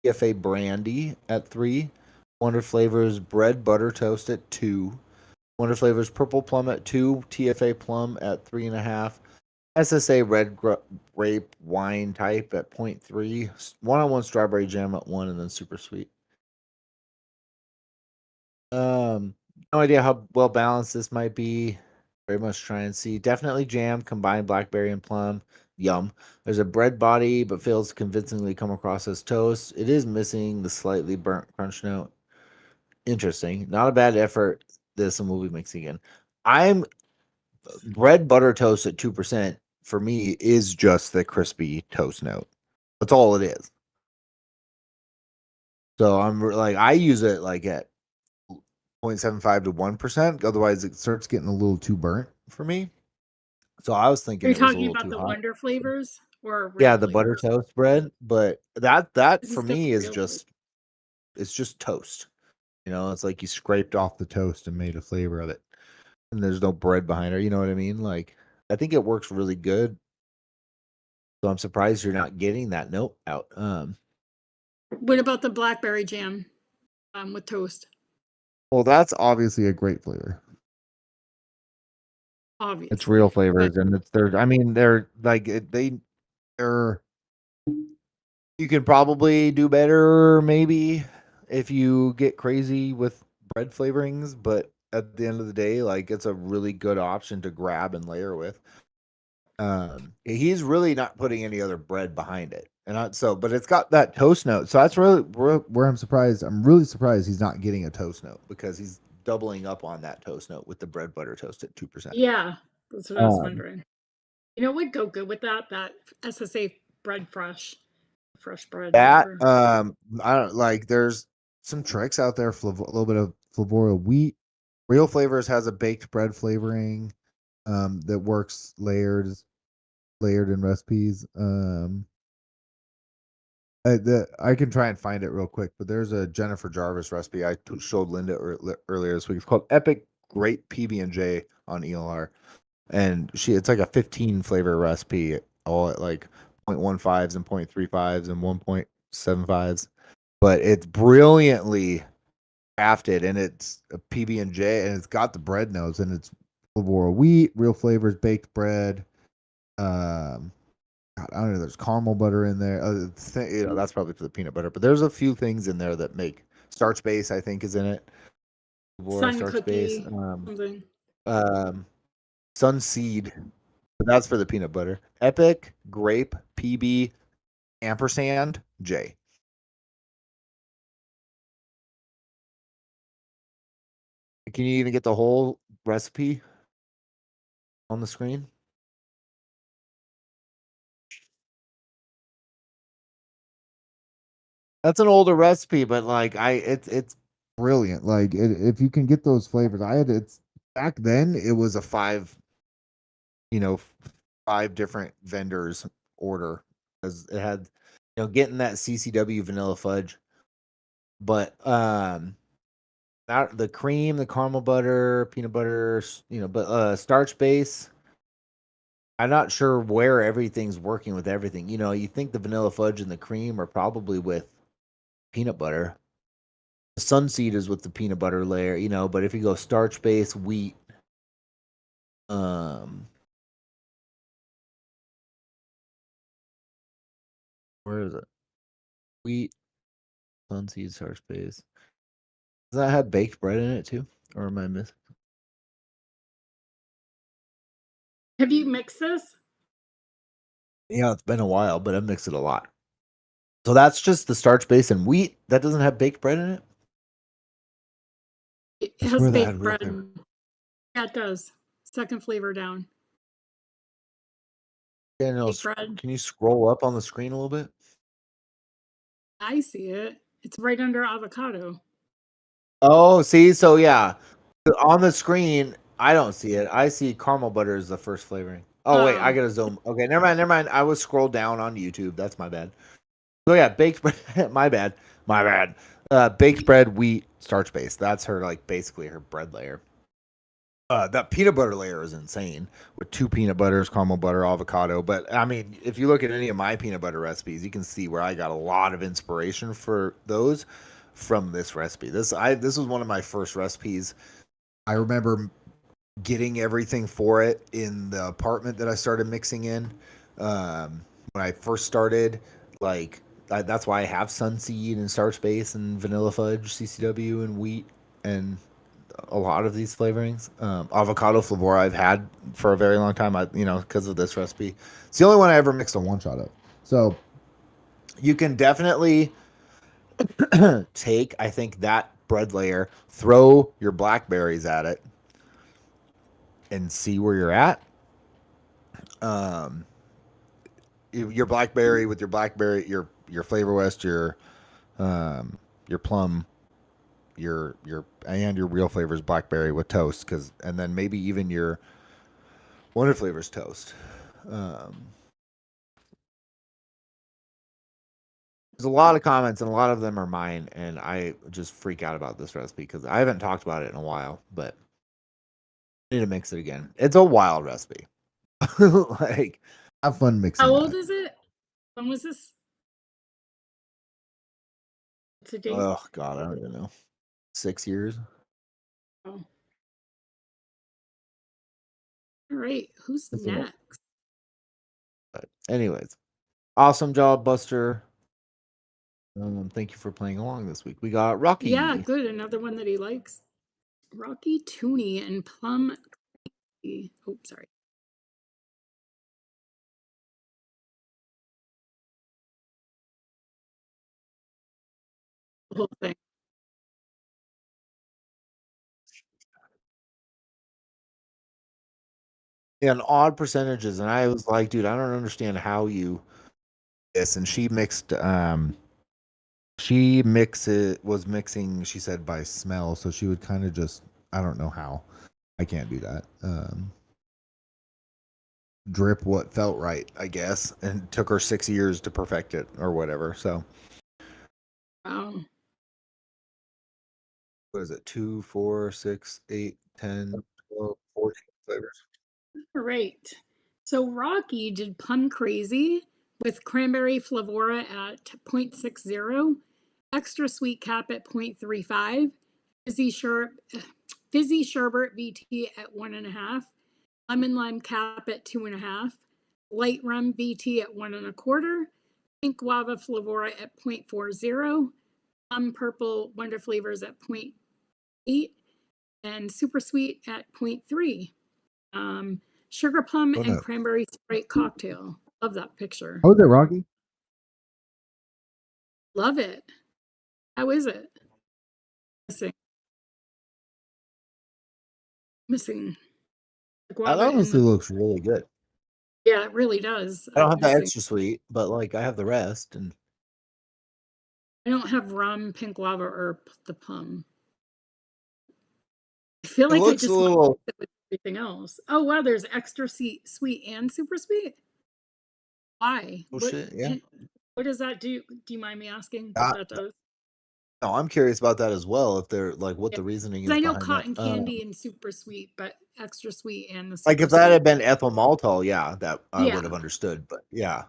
C: TFA Brandy at 3%. Wonder Flavors Bread Butter Toast at 2%. Wonder Flavors Purple Plum at 2%. TFA Plum at 3.5%. SSA Red Grape Wine Type at 0.3%. One-on-one Strawberry Jam at 1%, and then Super Sweet. No idea how well balanced this might be. Very much try and see. Definitely jam, combined blackberry and plum. Yum. There's a bread body, but fails to convincingly come across as toast. It is missing the slightly burnt crunch note. Interesting. Not a bad effort. This, and we'll be mixing again. I'm bread butter toast at 2% for me is just the crispy toast note. That's all it is. So I'm like, I use it like at 0.75 to 1%. Otherwise, it starts getting a little too burnt for me. So I was
D: Are
C: thinking
D: you
C: it was a
D: talking
C: little
D: about
C: too
D: the
C: hot.
D: Wonder Flavors or
C: Yeah,
D: real
C: the butter
D: flavors?
C: toast bread, but that
D: This
C: for
D: is the
C: me is
D: real
C: just it's just toast. It's like you scraped off the toast and made a flavor of it, and there's no bread behind it. You know what I mean? Like I think it works really good. So I'm surprised you're not getting that note out.
D: What about the blackberry jam with toast?
A: Well, that's obviously a great flavor.
C: It's
D: Obviously.
C: real
D: But
C: flavors, and I mean, they're like they're. You could probably do better, maybe, if you get crazy with bread flavorings, but at the end of the day, like it's a really good option to grab and layer with. He's really not putting any other bread behind it, but it's got that toast note. So that's really where I'm surprised. I'm really surprised he's not getting a toast note because he's doubling up on that toast note with the bread butter toast at 2%.
D: Yeah, that's what I was wondering. You know what would go good with that? That SSA bread fresh bread.
C: That
D: whatever.
C: I don't like. There's some tricks out there. A little bit of Flavora wheat. Real Flavors has a baked bread flavoring that works layered in recipes. I can try and find it real quick, but there's a Jennifer Jarvis recipe I showed Linda earlier this week. It's called Epic Great PB&J on ELR, and it's like a 15 flavor recipe, all at like 0.15s and 0.35s and 1.75s, but it's brilliantly crafted, and it's a PB&J, and it's got the bread notes, and it's Flavora wheat, Real Flavors baked bread. God, I don't know. There's caramel butter in there. That's probably for the peanut butter, but there's a few things in there that make starch base. I think is in it.
D: Sun
C: Starch base.
D: cookie, something.
C: Sunseed. That's for the peanut butter. Epic grape PB ampersand J. Can you even get the whole recipe on the screen? That's an older recipe, but like it's brilliant. Like if you can get those flavors, it's back then it was a 5 different vendors order because it had getting that CCW vanilla fudge, but not the cream, the caramel butter, peanut butter, but starch base. I'm not sure where everything's working with everything. You think the vanilla fudge and the cream are probably with peanut butter. The sunseed is with the peanut butter layer, but if you go starch base, wheat, where is it? Wheat, sunseed, starch base. Does that have baked bread in it too? Or am I missing?
D: Have you mixed this?
C: Yeah, it's been a while, but I've mixed it a lot. So that's just the starch base and wheat. That doesn't have baked bread in it?
D: It
C: I
D: has
C: swear that
D: baked
C: had real
D: bread.
C: flavor.
D: Yeah, it does. Second flavor down.
C: Yeah, no,
D: Baked bread.
C: can you scroll up on the screen a little bit?
D: I see it. It's right under avocado.
C: Oh, see, so yeah, on the screen, I don't see it. I see caramel butter is the first flavoring. Oh wait, I gotta zoom. Okay, never mind. I was scrolled down on YouTube. That's my bad. So yeah, baked bread. my bad. Baked bread, wheat, starch base. That's her basically her bread layer. That peanut butter layer is insane with 2 peanut butters, caramel butter, avocado. But I mean, if you look at any of my peanut butter recipes, you can see where I got a lot of inspiration for those from this recipe. This was one of my first recipes. I remember getting everything for it in the apartment that I started mixing in. When I first started, that's why I have sunseed and starch base and vanilla fudge, CCW and wheat and a lot of these flavorings. Avocado flavora I've had for a very long time. Because of this recipe, it's the only one I ever mixed a one shot of. So you can definitely take, I think, that bread layer, throw your blackberries at it, and see where you're at. Your blackberry with your blackberry, your Flavor West, your Plum, your and your Real Flavors blackberry with toast, and then maybe even your Wonder Flavors toast. There's a lot of comments, and a lot of them are mine, and I just freak out about this recipe because I haven't talked about it in a while, but I need to mix it again. It's a wild recipe. Have fun mixing.
D: How old is it? When was this? What's the date?
C: Oh God, I don't even know. 6 years.
D: Oh. All right. Who's
C: That's
D: next?
C: But anyways, awesome job, Buster. Thank you for playing along this week. We got Rocky.
D: Yeah, good. Another one that he likes. Rocky Tooney and Plum. Oh, sorry. the whole thing.
C: And odd percentages, and I was like, dude, I don't understand how you this. And she was mixing, she said, by smell, so she would kind of just, I don't know how. I can't do that. Drip what felt right, I guess, and it took her 6 years to perfect it or whatever. So
D: Wow.
C: what is it? 2, 4, 6, 8, 10, 12, 14 flavors.
D: All right. So Rocky did Plum Crazy with cranberry flavora at 0.60, extra sweet cap at 0.35, fizzy sherbet VT at 1.5, lemon lime cap at 2.5, light rum VT at 1.25, pink guava flavora at 0.40, plum purple wonder flavors at 0.8, and super sweet at 0.3. Sugar plum and cranberry Sprite cocktail. Love that picture.
A: How is it, Rocky?
D: Love it. How is it? Missing the
C: That
D: guava.
C: honestly looks really good.
D: Yeah, it really does.
C: I don't have the extra sweet, but like I have the rest, and
D: I don't have rum, pink guava, or the plum. I feel like I just want it with everything else. Oh wow, there's extra sweet and super sweet. Why?
C: Shit, yeah.
D: What does that do? Do you mind me asking what that does?
C: No, I'm curious about that as well. If they're like what the reasoning is.
D: I know
C: behind
D: cotton
C: that.
D: candy and super sweet, but extra sweet and the super
C: Like if that had been ethyl maltol, yeah, that I would have understood. But yeah,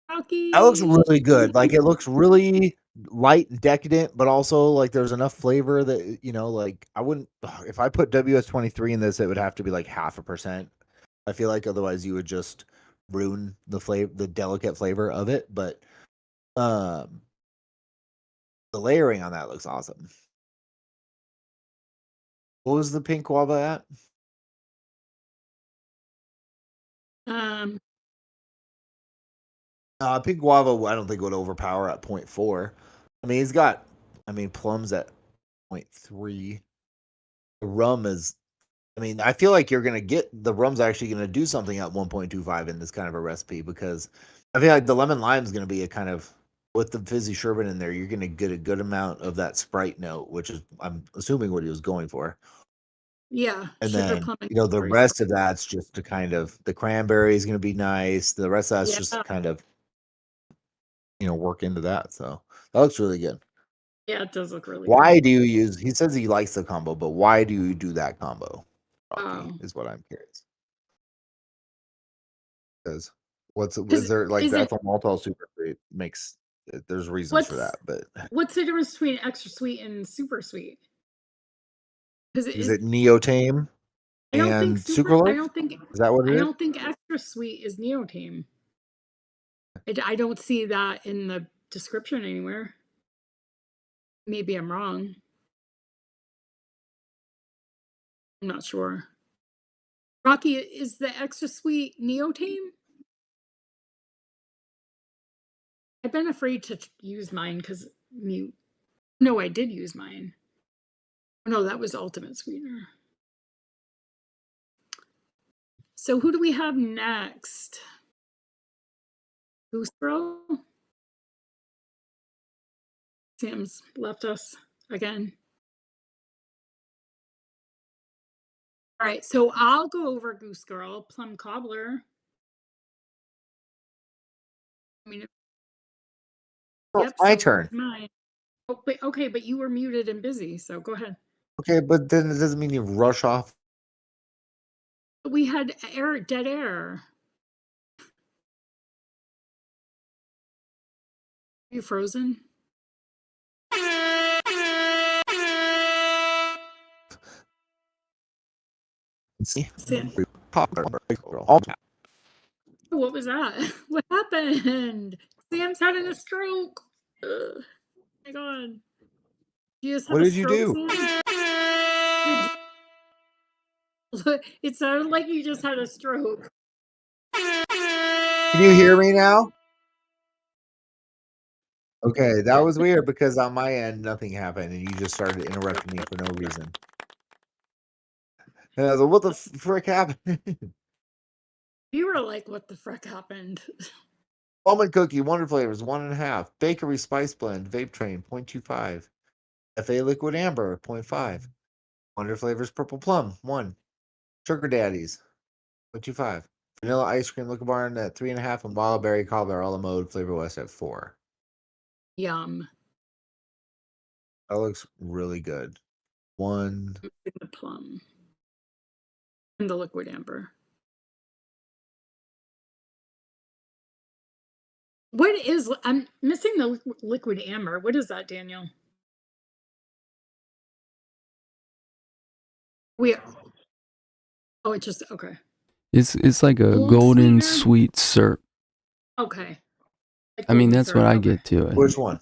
D: Rocky.
C: that looks really good. Like it looks really light and decadent, but also like there's enough flavor that like I wouldn't. If I put WS-23 in this, it would have to be like 0.5%. I feel like otherwise you would just ruin the delicate flavor of it. But the layering on that looks awesome. What was the pink guava
D: at?
C: Pink guava, I don't think would overpower at 0.4. I mean, he's got, plums at 0.3. The rum is, I feel like you're gonna get the rum's actually gonna do something at 1.25 in this kind of a recipe, because I feel like the lemon lime is gonna be a kind of, with the fizzy sherbet in there, you're gonna get a good amount of that Sprite note, which is I'm assuming what he was going for.
D: Yeah,
C: and then the rest of that's just to kind of, the cranberry is gonna be nice. The rest of that's just kind of work into that. So that looks really good.
D: Yeah, it does look really good.
C: Why do you use, he says he likes the combo, but why do you do that combo? Rocky, is what I'm curious. Because is there like the ethyl maltol super sweet makes, there's reasons for that, but
D: what's the difference between extra sweet and super sweet?
C: Is it neotame and sucralose?
D: I don't think,
C: is that what it is?
D: I don't think extra sweet is neotame. I don't see that in the description anywhere. Maybe I'm wrong. I'm not sure. Rocky, is the extra sweet neotame? I've been afraid to use mine because mute. No, I did use mine. No, that was ultimate sweetener. So who do we have next? Goose Girl? Sam's left us again. All right, so I'll go over Goose Girl, Plum Cobbler.
C: Yep, my turn.
D: Mine. Oh, but okay, but you were muted and busy, so go ahead.
C: Okay, but then it doesn't mean you rush off.
D: We had dead air. Are you frozen? What was that? What happened? Sam's having a stroke. Oh my god.
C: What did you do?
D: It sounded like you just had a stroke.
C: Can you hear me now? Okay, that was weird because on my end nothing happened and you just started interrupting me for no reason. And I was like, what the frick happened?
D: You were like, what the frick happened?
C: Almond cookie, Wonder Flavors, 1.5. Bakery Spice Blend, Vape Train, 0.25. FA Liquid Amber, 0.5. Wonder Flavors Purple Plum, 1. Sugar Daddies, 0.25. Vanilla Ice Cream Liquor Barn at 3.5. And Wild Berry Cobbler a la mode Flavor West at 4.
D: Yum.
C: That looks really good. 1.
D: The plum. And the liquid amber. What is, I'm missing the liquid amber. What is that, Daniel? Oh, it's just, okay.
B: It's like a
D: Old
B: golden
D: sweetener?
B: sweet syrup.
D: Okay. Like
B: I mean,
D: golden
B: that's what
D: syrup,
B: I
D: okay.
B: get to it.
C: Which one?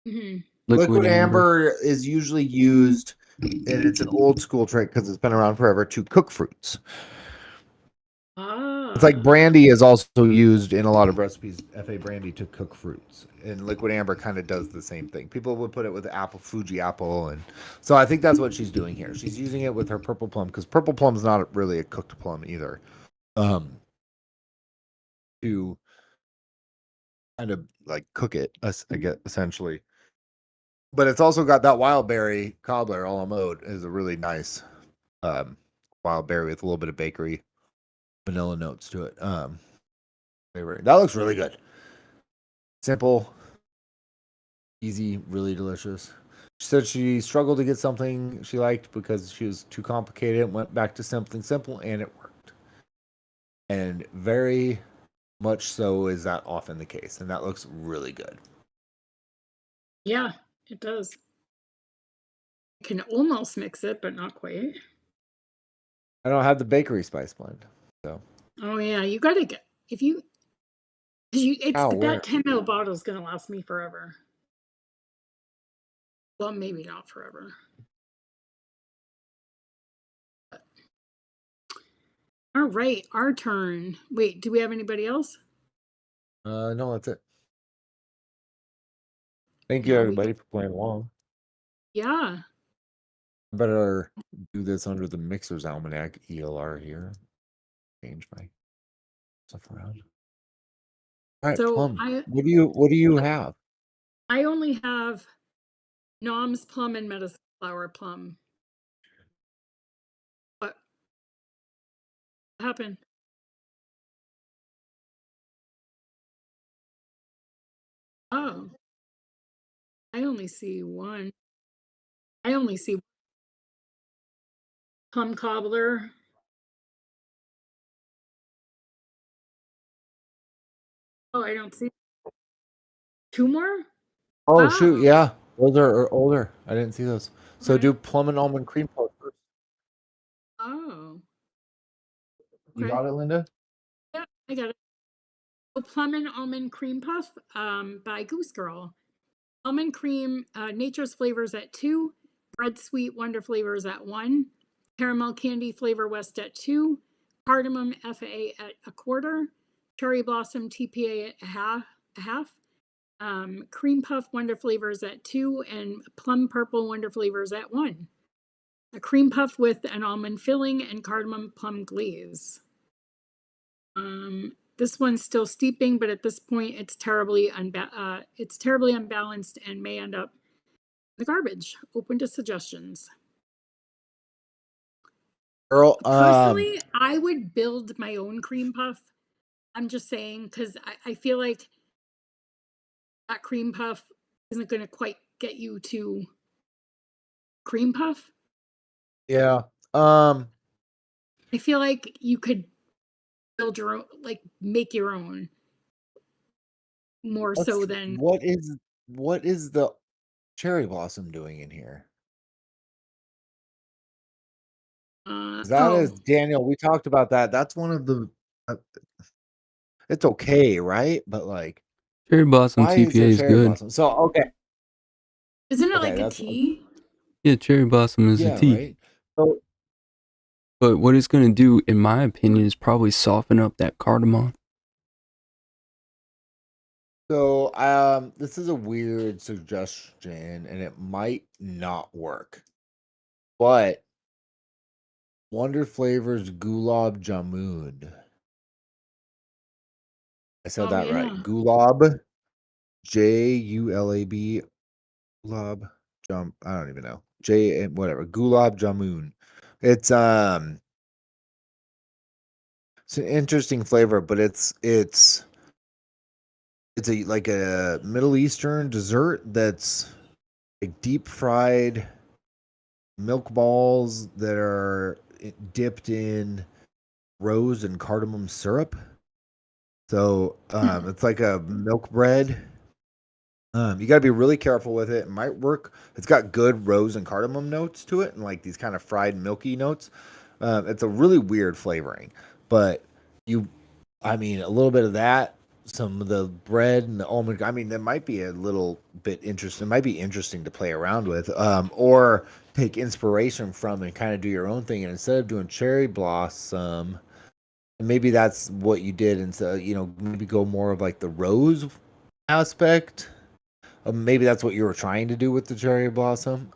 D: Mm-hmm.
C: Liquid Amber is usually used, and it's an old school trick because it's been around forever, to cook fruits.
D: Ah.
C: It's like brandy is also used in a lot of recipes, FA brandy, to cook fruits. And liquid amber kind of does the same thing. People would put it with apple, Fuji apple. And so I think that's what she's doing here. She's using it with her purple plum because purple plum is not really a cooked plum either. To kind of like cook it, I guess, essentially. But it's also got that wild berry cobbler a la mode is a really nice wild berry with a little bit of bakery vanilla notes to it. Flavor. That looks really good. Simple, easy, really delicious. She said she struggled to get something she liked because she was too complicated and went back to something simple, and it worked. And very much so is that often the case, and that looks really good.
D: Yeah, it does. You can almost mix it, but not quite.
C: I don't have the bakery spice blend, so.
D: Oh yeah, you gotta get, if you, it's
C: Ow, where?
D: that 10 ml bottle is gonna last me forever. Well, maybe not forever. All right, our turn. Wait, do we have anybody else?
C: No, that's it. Thank you,
D: No,
C: everybody, for playing along.
D: Yeah.
C: I better do this under the Mixer's Almanac ELR here. Change my stuff around. All right,
D: So
C: Plum. What do you have?
D: I only have Nom's plum and medicine flower plum. What happened? Oh, I only see one. I only see plum cobbler. Oh, I don't see two more.
C: Oh, shoot,
D: Wow.
C: yeah. Those are older. I didn't see those. So
D: Okay.
C: do plum and almond cream puff first.
D: Oh.
C: You
D: Okay.
C: got it, Linda?
D: Yeah, I got it. So plum and almond cream puff by Goose Girl. Almond cream, Nature's Flavors at 2. Bread Sweet Wonder Flavors at 1. Caramel Candy Flavor West at 2. Cardamom FA at 1/4. Cherry Blossom TPA at a half. Cream Puff Wonder Flavors at 2. And Plum Purple Wonder Flavors at 1. A cream puff with an almond filling and cardamom plum glaze. This one's still steeping, but at this point, it's terribly unbalanced and may end up in the garbage. Open to suggestions.
C: Girl,
D: Personally, I would build my own cream puff. I'm just saying because I feel like that cream puff isn't going to quite get you to cream puff.
C: yeah.
D: I feel like you could build your own, like make your own more so than.
C: What is the cherry blossom doing in here? That is Daniel. We talked about that. That's one of the. It's okay, right? But like,
B: Cherry Blossom
C: why is
B: TPA
C: there
B: is
C: cherry
B: good.
C: blossom? So okay,
D: Isn't it
C: okay,
D: like a
C: that's
D: tea?
B: Yeah, Cherry Blossom is a
C: yeah,
B: tea.
C: right. So
B: But what it's going to do, in my opinion, is probably soften up that cardamom.
C: So, this is a weird suggestion, and it might not work. But Wonder Flavors Gulab Jamun. I said that right. Gulab, Julab, Gulab Jam. I don't even know. Whatever. Gulab Jamun. It's an interesting flavor, but it's a like a Middle Eastern dessert that's like deep fried milk balls that are dipped in rose and cardamom syrup. So it's like a milk bread. You got to be really careful with it. It might work. It's got good rose and cardamom notes to it, and like these kind of fried milky notes. It's a really weird flavoring, but I mean, a little bit of that, some of the bread and the almond. I mean, that might be a little bit interesting. It might be interesting to play around with, or take inspiration from and kind of do your own thing. And instead of doing cherry blossom, maybe that's what you did, and so maybe go more of like the rose aspect. Maybe that's what you were trying to do with the cherry blossom.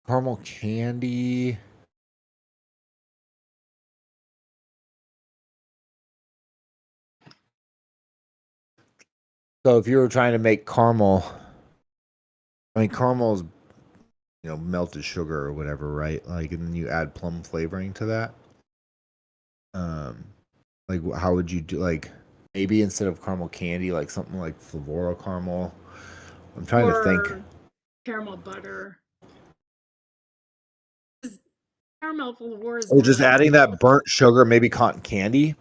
C: Caramel candy. So if you were trying to make caramel, I mean, caramel is, melted sugar or whatever, right? Like, and then you add plum flavoring to that. Like, how would you do? Like, maybe instead of caramel candy, like something like Flavora caramel. I'm trying to think.
D: Caramel butter. Caramel Flavora is
C: Or just
D: more
C: adding that burnt sugar, maybe cotton candy,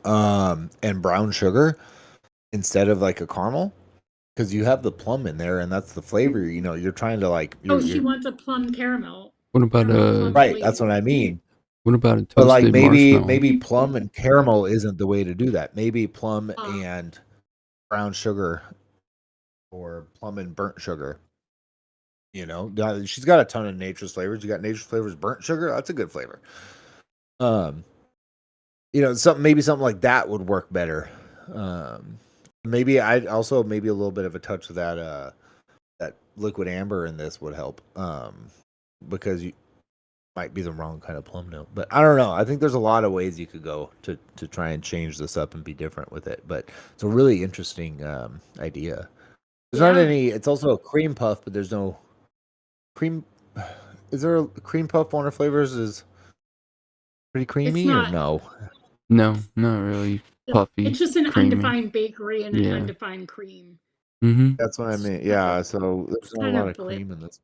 C: and brown sugar instead of like a caramel, because you have the plum in there, and that's the flavor. You're trying to like.
D: She wants a plum caramel.
B: What about
C: Right, that's what I mean.
B: What about a
C: But like
B: toasted
C: maybe
B: marshmallow?
C: plum and caramel isn't the way to do that. Maybe plum and brown sugar, or plum and burnt sugar. She's got a ton of nature's flavors. You got nature's flavors, burnt sugar. That's a good flavor. Something like that would work better. Maybe I'd also maybe a little bit of a touch of that liquid amber in this would help. Because you might be the wrong kind of plum note, but I don't know. I think there's a lot of ways you could go to try and change this up and be different with it. But it's a really interesting idea. There's not any. It's also a cream puff, but there's no cream. Is there a cream puff? Wonder Flavors is pretty creamy, or no?
B: No, not really puffy.
D: It's just an
B: creamy.
D: undefined bakery and an undefined cream.
B: Mm-hmm.
C: That's what I mean. Yeah, so there's not a lot of cream in this.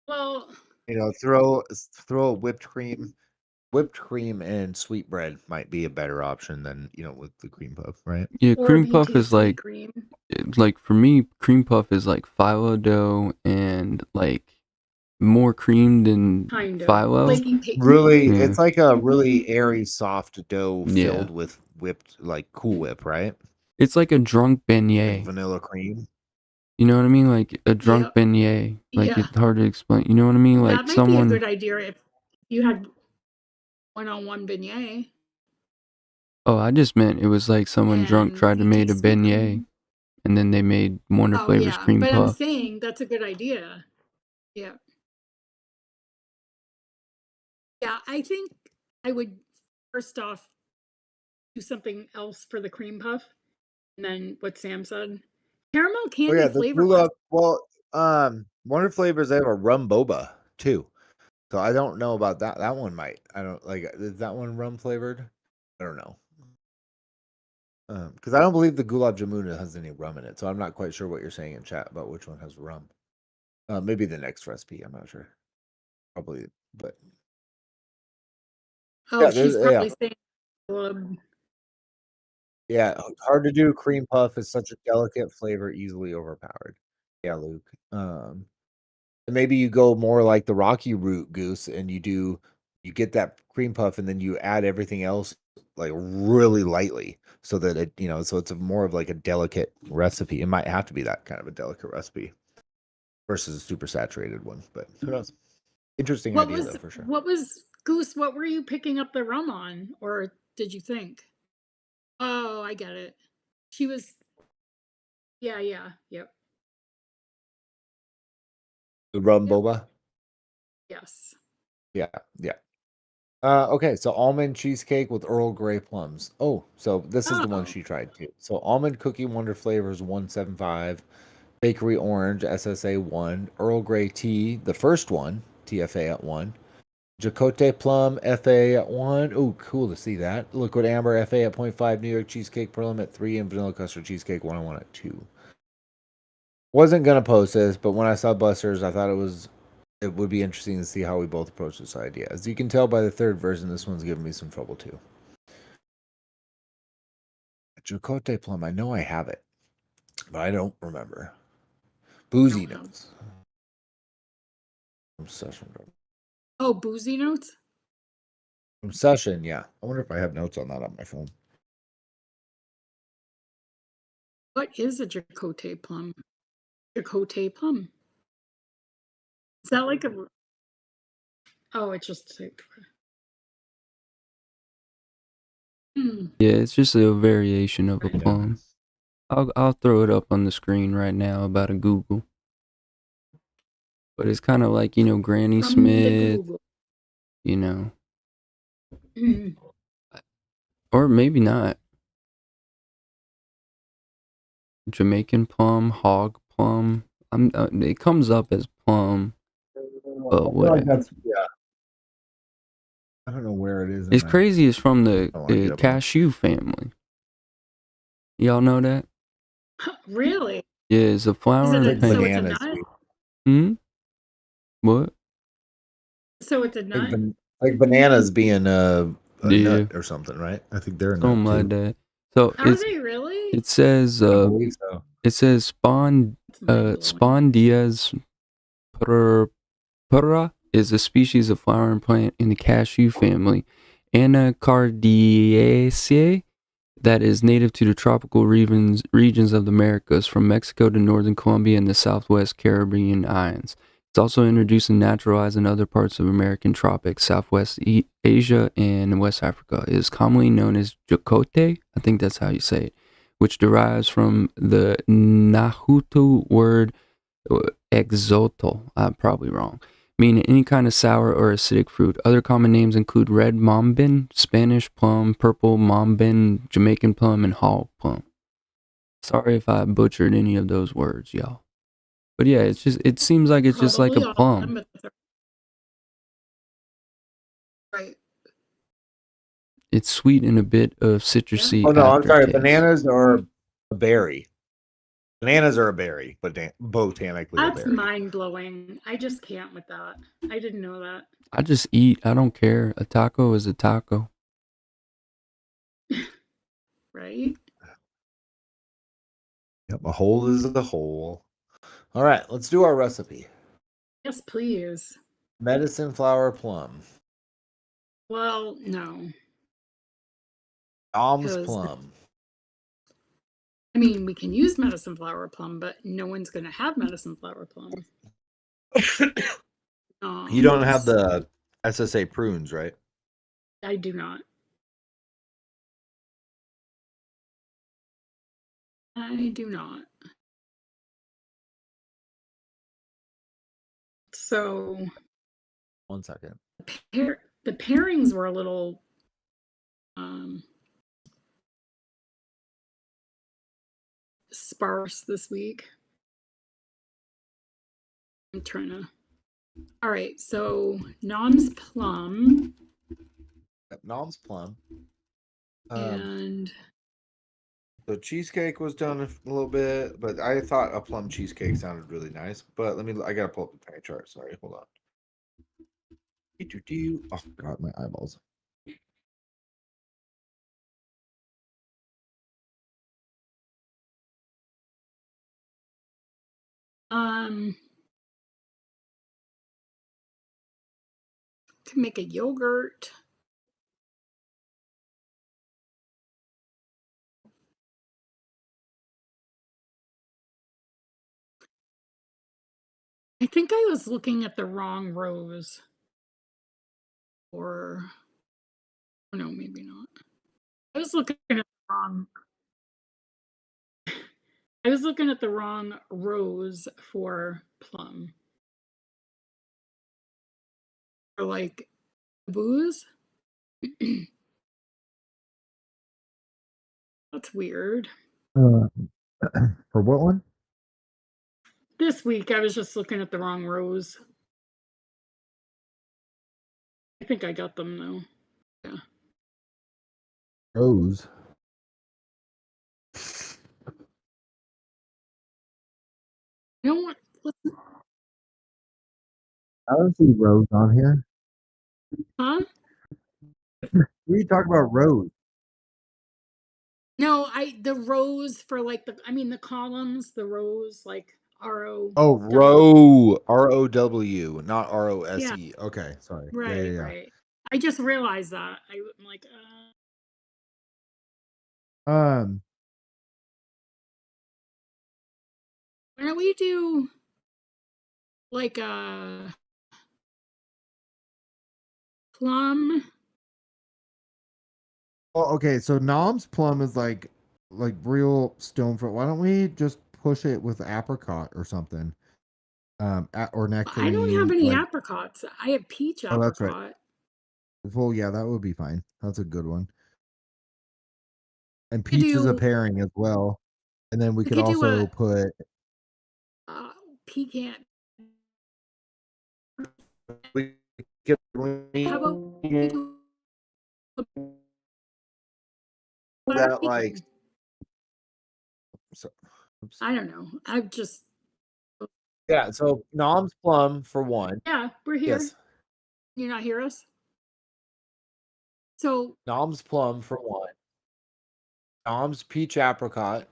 D: Well,
C: throw a whipped cream and sweetbread might be a better option than with the cream puff, right?
B: Yeah, cream puff is like for me, cream puff is like phyllo dough and like more cream than phyllo.
C: Really, it's like a really airy, soft dough filled with whipped, like Cool Whip, right?
B: It's like a drunk beignet.
C: Like vanilla cream.
B: You know what I mean? Like a drunk beignet. Like it's hard to explain. You know what I mean? Like
D: that might be a good idea if you had one-on-one beignet.
B: Oh, I just meant it was like someone drunk tried to make a beignet, and then they made Wonder Flavors cream puff.
D: But I'm saying that's a good idea. Yeah. Yeah, I think I would first off do something else for the cream puff, and then what Sam said. Caramel candy flavor.
C: Wonder Flavors, they have a rum boba too. So I don't know about that. That one might. I don't like. Is that one rum flavored? I don't know. Because I don't believe the Gulab Jamun has any rum in it. So I'm not quite sure what you're saying in chat about which one has rum. Maybe the next recipe. I'm not sure. Probably, but.
D: Oh, she's probably saying.
C: Yeah, hard to do. Cream puff is such a delicate flavor, easily overpowered. Yeah, Luke. And maybe you go more like the Rocky Root Goose, and you get that cream puff, and then you add everything else like really lightly, so that it so it's more of like a delicate recipe. It might have to be that kind of a delicate recipe versus a super saturated one, but who knows? Interesting idea though, for sure.
D: What was Goose? What were you picking up the rum on, or did you think? Oh, I get it. She was yeah, yep,
C: The rum
D: yep,
C: boba.
D: yes.
C: Yeah, yeah. Okay, so almond cheesecake with Earl Grey plums. Oh, so this is the one
D: Oh,
C: she tried too. So almond cookie wonder flavors 175, bakery orange SSA 1, Earl Grey tea, the first one, TFA at 1, Jacote plum FA at 1. Oh, cool to see that. Liquid amber FA at 0.5, New York cheesecake Plum at 3, and vanilla custard cheesecake 101 at 2. Wasn't gonna post this, but when I saw Buster's, I thought it would be interesting to see how we both approach this idea. As you can tell by the third version, this one's giving me some trouble too. Jacote plum, I know I have it, but I don't remember. Boozy
D: don't have.
C: notes. From session.
D: Oh, boozy notes?
C: From session, yeah. I wonder if I have notes on that on my phone.
D: What is a Jacote plum? Jacote plum. Is that like a oh, it's just like
B: Yeah, it's just a variation of a
C: Yeah.
B: plum. I'll throw it up on the screen right now about a Google. But it's kind of like, Granny
D: from the
B: Smith,
D: Google.
B: you know,
D: Mm.
B: or maybe not. Jamaican plum, hog plum. It comes up as plum, but
C: I feel like
B: whatever.
C: that's yeah. I don't know where it is.
B: It's crazy. It's from the
C: I wanna get up on-
B: cashew family. Y'all know that?
D: Really?
B: Yeah, it's a
D: Is
B: flower
D: it
B: and
C: like
D: a, so
B: paint.
D: it's a
C: bananas.
D: nut?
B: Hmm? What?
D: So it's a
C: Like,
D: nut?
C: like bananas being a
B: Yeah,
C: nut or something, right? I think they're a
B: something
C: nut
B: like
C: too.
B: that. So
D: Are they really?
B: it says
C: I believe so.
B: it says
D: It's mind-blowing.
B: Spondias purpura is a species of flowering plant in the cashew family, Anacardiaceae, that is native to the tropical regions of the Americas, from Mexico to northern Colombia and the southwest Caribbean islands. It's also introduced and naturalized in other parts of American tropics, Southwest Asia, and West Africa. It is commonly known as Jacote, I think that's how you say it, which derives from the Nahuatl word exotal, I'm probably wrong, meaning any kind of sour or acidic fruit. Other common names include red mombin, Spanish plum, purple mombin, Jamaican plum, and hog plum. Sorry if I butchered any of those words, y'all. But yeah, it seems like it's just like a
D: Probably all of them,
B: plum.
D: but that's right.
B: It's sweet and a bit of citrusy
C: Oh no, I'm sorry.
B: aftertaste.
C: Bananas are a berry. Bananas are a berry, but botanically a
D: That's
C: berry.
D: mind-blowing. I just can't with that. I didn't know that.
B: I just eat. I don't care. A taco is a taco.
D: Right?
C: Yep, a hole is a hole. All right, let's do our recipe.
D: Yes, please.
C: Medicine flower plum.
D: Well, no.
C: Dom's
D: Because
C: plum.
D: I mean, we can use medicine flower plum, but no one's going to have medicine flower plum.
C: You don't have the SSA prunes, right?
D: I do not. I do not. So
C: 1 second.
D: the pairings were a little sparse this week. I'm trying to. All right, so Nom's plum
C: Yep, Dom's plum.
D: and
C: The cheesecake was done a little bit, but I thought a plum cheesecake sounded really nice. But I gotta pull up the pie chart. Sorry, hold on. Oh god, my eyeballs.
D: to make a yogurt. I think I was looking at the wrong rows. Or oh, no, maybe not. I was looking at wrong. I was looking at the wrong rows for Plum. For like booze. That's weird.
A: For what one?
D: This week I was just looking at the wrong rows. I think I got them though. Yeah.
A: Rose.
D: You know what? Listen,
A: I don't see Rose on here.
D: huh?
A: What are you talking about, Rose?
D: No, the rows for like the columns, the rows like RO.
C: Oh, row, ROW, not ROSE.
D: Yeah.
C: Okay, sorry.
D: Right,
C: Yeah.
D: right. I just realized that. I'm like,
A: Um,
D: why don't we do like Plum?
A: well, okay, so Nom's Plum is like real stone fruit. Why don't we just push it with apricot or something? Or
D: I don't have
A: nectarine.
D: any
A: Like,
D: apricots. I have peach
A: oh, that's right.
D: apricot.
A: Well, yeah, that would be fine. That's a good one. And
D: We could
A: peach is a
D: do
A: pairing as well. And then we
D: we
A: could
D: could do
A: also
D: a
A: put
D: pecan.
C: We get
D: How about we do a butter
C: that like
D: pecan?
C: so, oops.
D: I don't know. I've just
C: Yeah, so Nom's Plum for one.
D: yeah, we're here.
C: Yes.
D: You not hear us? So
C: Nom's Plum for one. Nom's Peach Apricot.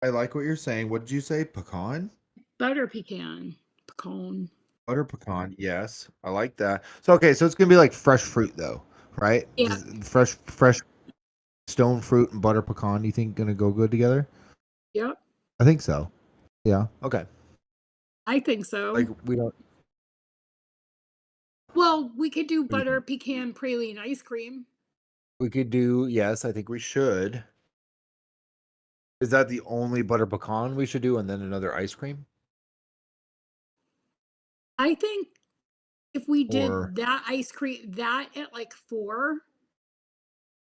A: I like what you're saying. What did you say? Pecan?
D: butter pecan.
A: Butter pecan, yes. I like that. So okay, so it's gonna be like fresh fruit though, right?
D: Yeah.
A: Fresh stone fruit and butter pecan, you think gonna go good together?
D: Yep.
A: I think so. Yeah.
C: Okay.
D: I think so.
C: Like we don't
D: Well, we could do
C: do you
D: butter pecan praline ice cream.
C: we could do, yes, I think we should. Is that the only butter pecan we should do and then another ice cream?
D: I think if we
C: Or
D: did that ice cream that at like 4,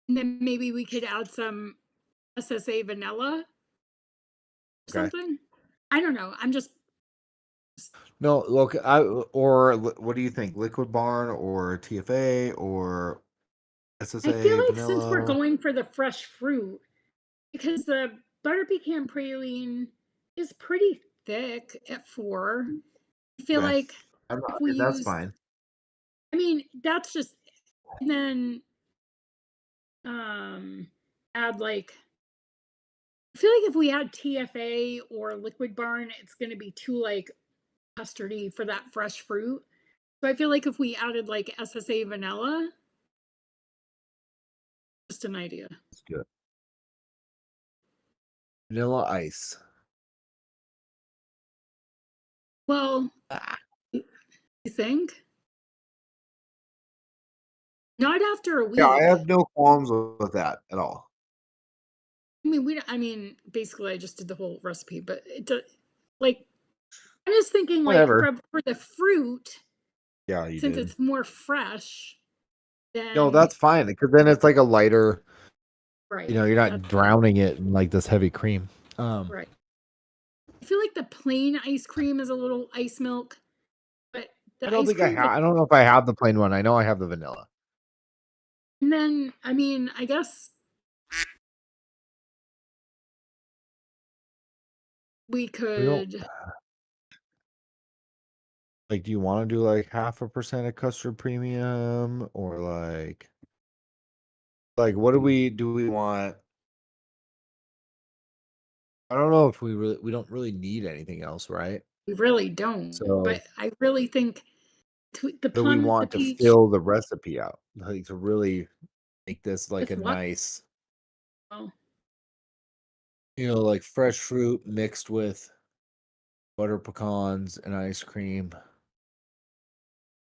D: and then maybe we could add some SSA vanilla or
C: okay.
D: something. I don't know. I'm just
C: No, look, what do you think? Liquid Barn or TFA or
D: I
C: SSA
D: feel like since we're
C: vanilla?
D: going for the fresh fruit, because the butter pecan praline is pretty thick at 4. I feel
C: Okay.
D: like if we
C: That's
D: use,
C: fine.
D: I mean, that's just, and then add like, I feel like if we add TFA or Liquid Barn, it's going to be too like custardy for that fresh fruit. So I feel like if we added like SSA vanilla, just an idea.
C: That's good. Vanilla ice.
D: Well, you think? Not after a week.
C: Yeah, I have no qualms with that at all.
D: I mean, basically, I just did the whole recipe, but like, I'm just thinking, like,
C: Whatever.
D: for the fruit,
C: Yeah, you
D: since
C: did.
D: it's more fresh, then
C: No, that's fine because then it's like a lighter.
D: right.
C: You're not
D: That's
C: drowning it in like this heavy cream.
D: right. I feel like the plain ice cream is a little ice milk, but the
C: I don't
D: ice
C: think I
D: cream,
C: have. I don't know if I have the plain one. I know I have the vanilla.
D: and then I mean, I guess we
C: We don't
D: could.
C: like. Do you want to do like 0.5% of custard premium or like what do we want? I don't know if we don't really need anything else, right?
D: We really don't,
C: So
D: but I really think the
C: do we
D: plum, the
C: want to
D: peach,
C: fill the recipe out, like to really make this like a
D: with what?
C: nice,
D: Well,
C: like fresh fruit mixed with butter pecans and ice cream,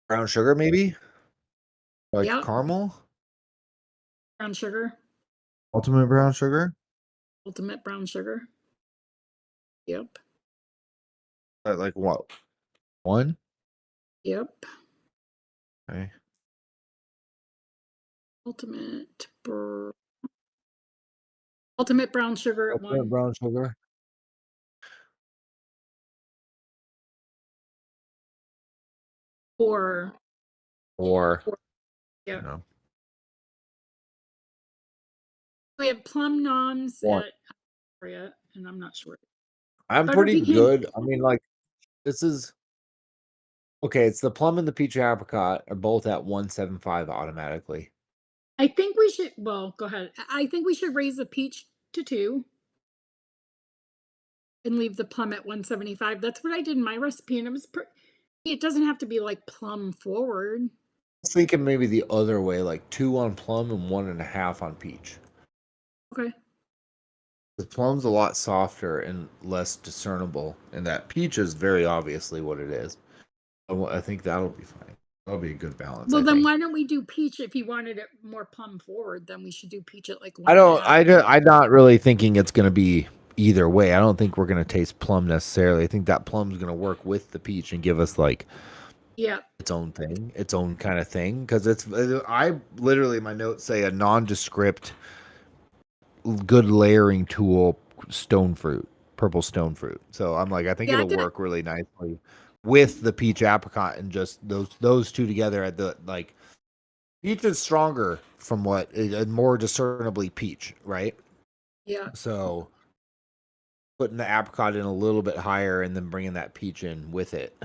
C: brown sugar maybe, like
D: yep,
C: caramel.
D: brown sugar.
C: Ultimate brown sugar?
D: Ultimate brown sugar. Yep.
C: Like what? 1?
D: Yep.
C: Okay.
D: Ultimate brown sugar at
C: Ultimate
D: 1.
C: brown sugar.
D: Or yeah.
C: No.
D: We have plum noms
C: 1.
D: at Aria, and I'm not sure.
C: I'm
D: Butter
C: pretty
D: pecan.
C: good. I mean, like, this is okay. It's the plum and the peach apricot are both at 175 automatically.
D: I think we should. Well, go ahead. I think we should raise the peach to 2 and leave the plum at 175. That's what I did in my recipe, and it was. It doesn't have to be like plum forward.
C: I was thinking maybe the other way, like 2 on plum and 1.5 on peach.
D: Okay.
C: The plum's a lot softer and less discernible, and that peach is very obviously what it is. I think that'll be fine. That'll be a good balance.
D: Well,
C: I
D: then
C: think.
D: why don't we do peach? If you wanted it more plum forward, then we should do peach at like 1.
C: I'm not really thinking it's going to be either way. I don't think we're going to taste plum necessarily. I think that plum's going to work with the peach and give us like its own thing, its own kind of thing. Because I literally, my notes say a nondescript, good layering tool, purple stone fruit. So I'm like, I think it'll work really nicely with the peach apricot and just those two together at the like. Peach is stronger from what more discernibly peach, right?
D: Yeah.
C: So putting the apricot in a little bit higher and then bringing that peach in with it,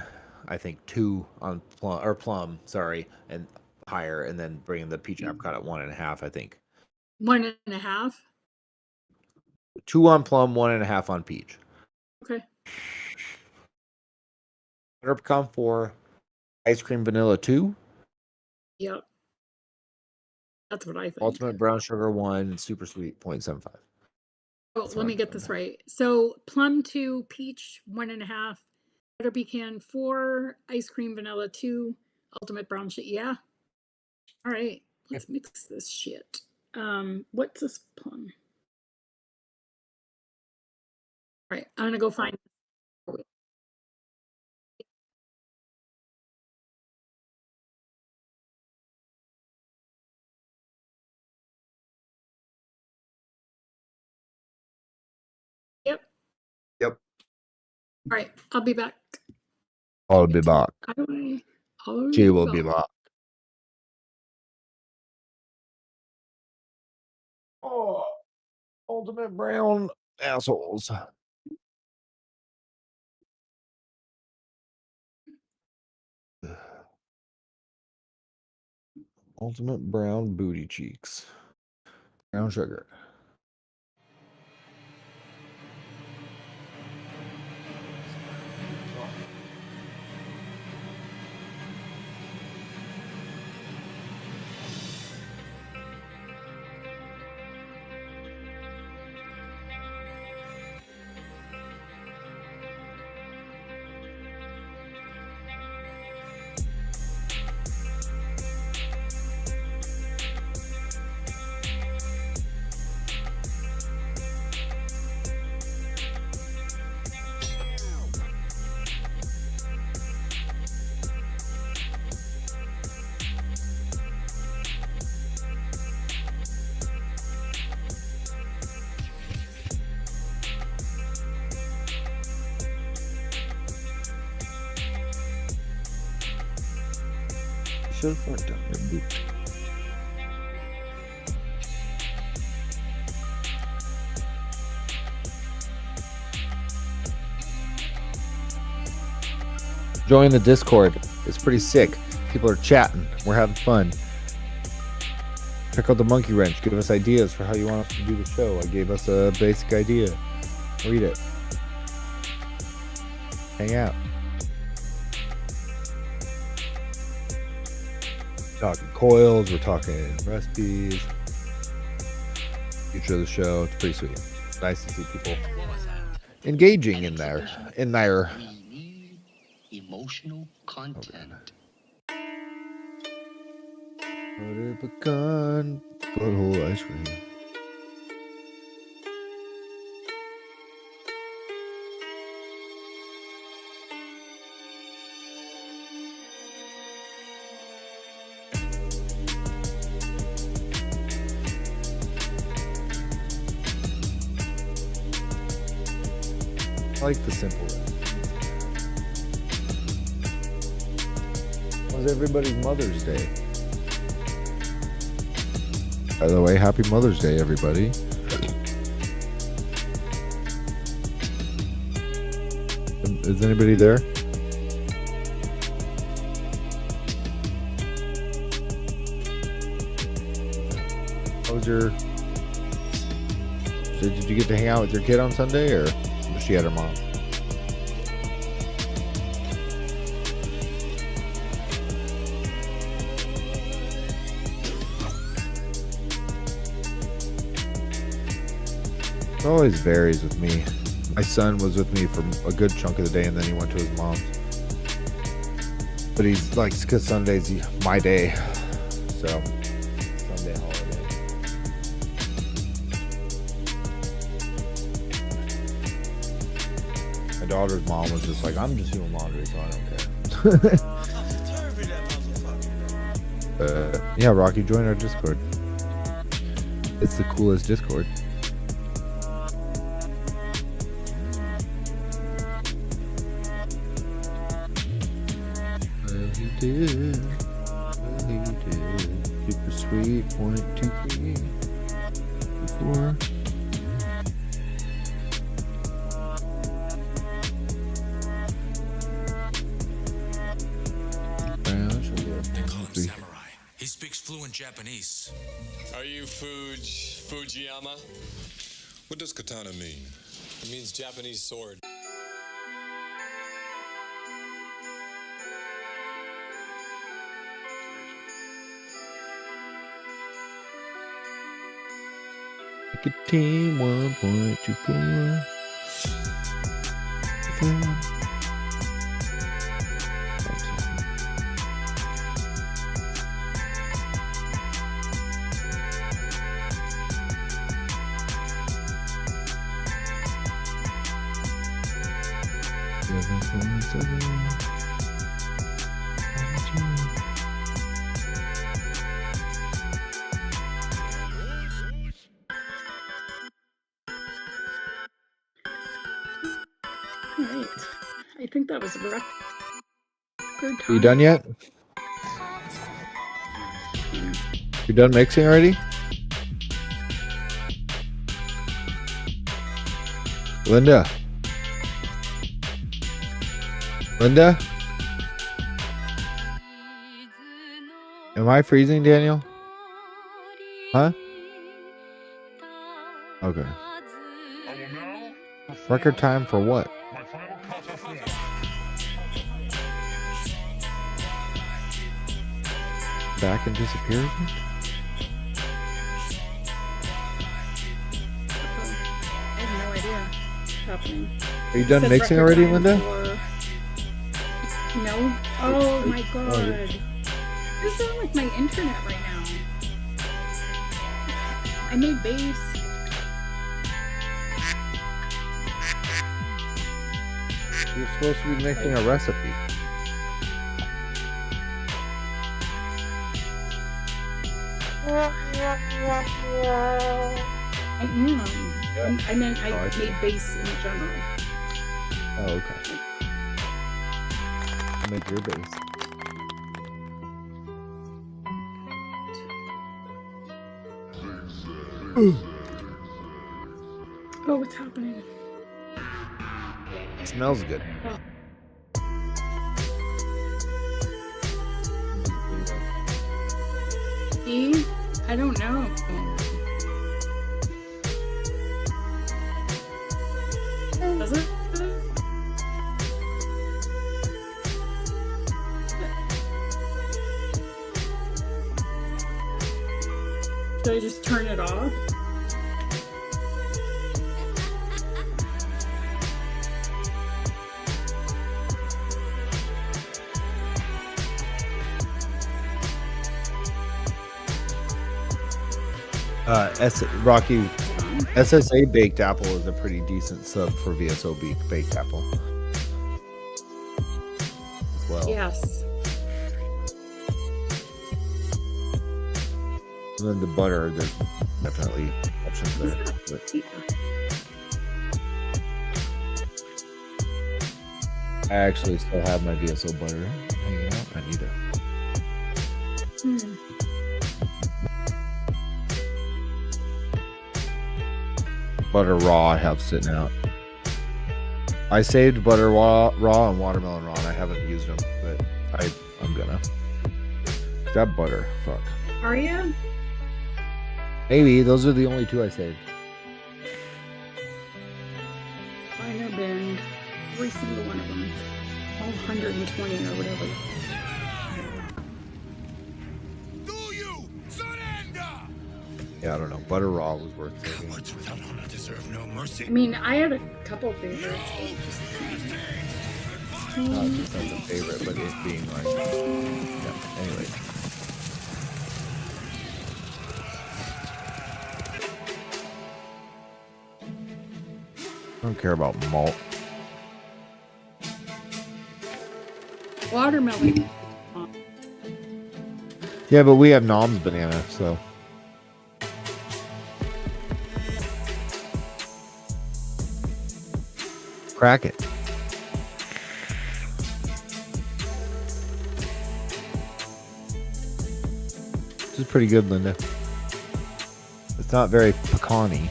C: I think 2 on plum, sorry, and higher, and then bringing the peach apricot at 1.5. I think
D: 1.5.
C: 2 on plum, 1.5 on peach.
D: Okay.
C: Butter pecan 4, ice cream vanilla 2.
D: Yep. That's what I think.
C: Ultimate brown sugar 1, and super sweet 0.75.
D: Oh, let me get this right. So plum 2, peach 1.5, butter pecan 4, ice cream vanilla 2, ultimate brown sugar. Yeah. All right. Let's mix this shit. What's this plum? All right. I'm gonna go find. Yep.
C: Yep.
D: All right. I'll be back.
C: I'll be back. She will be back. Oh, ultimate brown assholes. Ultimate brown booty cheeks. Brown sugar. Should have worked out my boot. Join the Discord. It's pretty sick. People are chatting. We're having fun. Check out the Monkey Wrench. Give us ideas for how you want us to do the show. I gave us a basic idea. Read it. Hang out. We're talking coils. We're talking recipes. Future of the show. It's pretty sweet. It's nice to see people engaging in there.
E: We need emotional content.
C: Butter pecan, butthole ice cream. I like the simple recipe. How's everybody's Mother's Day? By the way, happy Mother's Day, everybody. Is anybody there? How was your... Did you get to hang out with your kid on Sunday, or was she at her mom? It always varies with me. My son was with me for a good chunk of the day, and then he went to his mom's. But he's like, because Sunday's my day, so Sunday holiday. My daughter's mom was just like, I'm just doing laundry, so I don't care. Yeah, Rocky, join our Discord. It's the coolest Discord. Did. Super sweet. 1, 2, 3, 4.
F: Samurai. He speaks fluent Japanese.
G: Are you Fujiyama? What does katana mean? It means Japanese sword.
C: Team 1.24.
D: Alright. I think that was a record time.
C: Are you done yet? You done mixing already? Linda? Linda? Am I freezing, Daniel? Huh? Okay. Record time for what? Back and disappear again?
D: I have no idea what's happening.
C: Are you done
D: Said
C: mixing
D: record
C: already,
D: time
C: Linda?
D: No. Oh my god. What's wrong with my internet right now? I made bass.
C: You're supposed to be making a recipe.
D: I am. I meant I made bass in general.
C: Oh, okay. Make your base.
D: Oh, what's happening?
C: It smells good.
D: E? I don't know. Does it? Should I just turn it off?
C: Rocky, SSA baked apple is a pretty decent sub for VSO baked apple. As well.
D: Yes.
C: And then the butter, there's definitely options there. But I actually still have my VSO butter hanging out. I need it. Butter raw I have sitting out. I saved butter raw and watermelon raw, and I haven't used them, but I'm gonna. That butter, fuck.
D: Are you?
C: Maybe those are the only two I saved.
D: I have been every single one of them. All 120 or whatever.
F: Do you surrender?
C: Yeah, I don't know. Butter raw was worth saving.
F: Cowards without honor deserve no mercy.
D: I mean, I had a couple favorites.
C: Not just as a favorite, but it being like, yeah. Anyway. I don't care about malt.
D: Watermelon.
C: Yeah, but we have Nom's banana, so. Crack it. This is pretty good, Linda. It's not very pecan-y.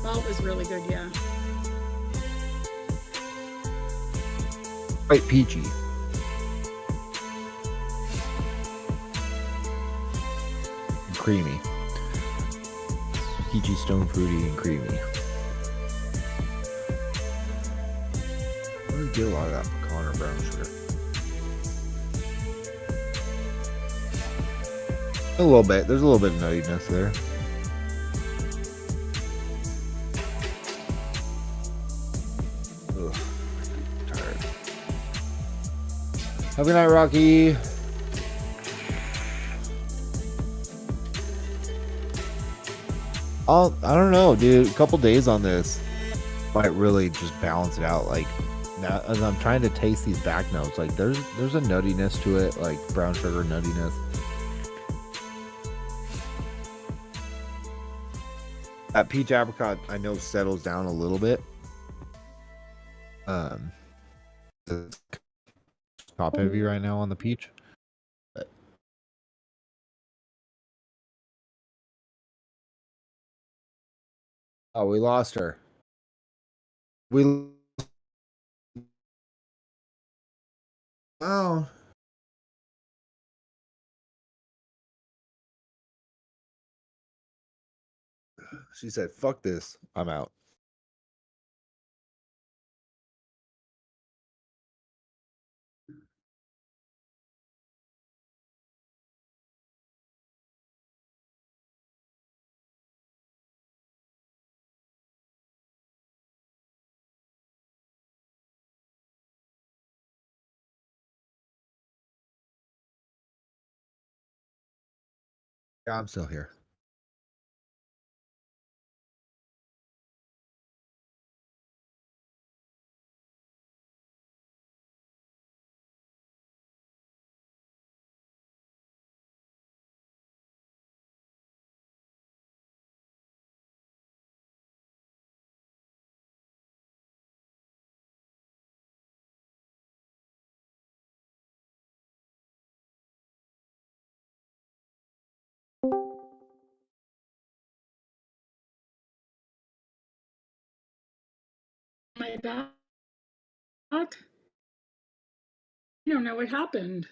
D: Malt is really good, yeah.
C: Quite peachy. And creamy. Peachy, stone fruity, and creamy. I really get a lot of that pecan or brown sugar. A little bit. There's a little bit of nuttiness there. Ugh. Tired. Have a good night, Rocky. I don't know, dude. A couple days on this might really just balance it out. Like now, as I'm trying to taste these back notes, like there's a nuttiness to it, like brown sugar nuttiness. That peach apricot, I know, settles down a little bit. It's top heavy right now on the peach. But oh, we lost her. Oh. She said, "Fuck this. I'm out." Yeah, I'm still here.
D: My back. I don't know what happened.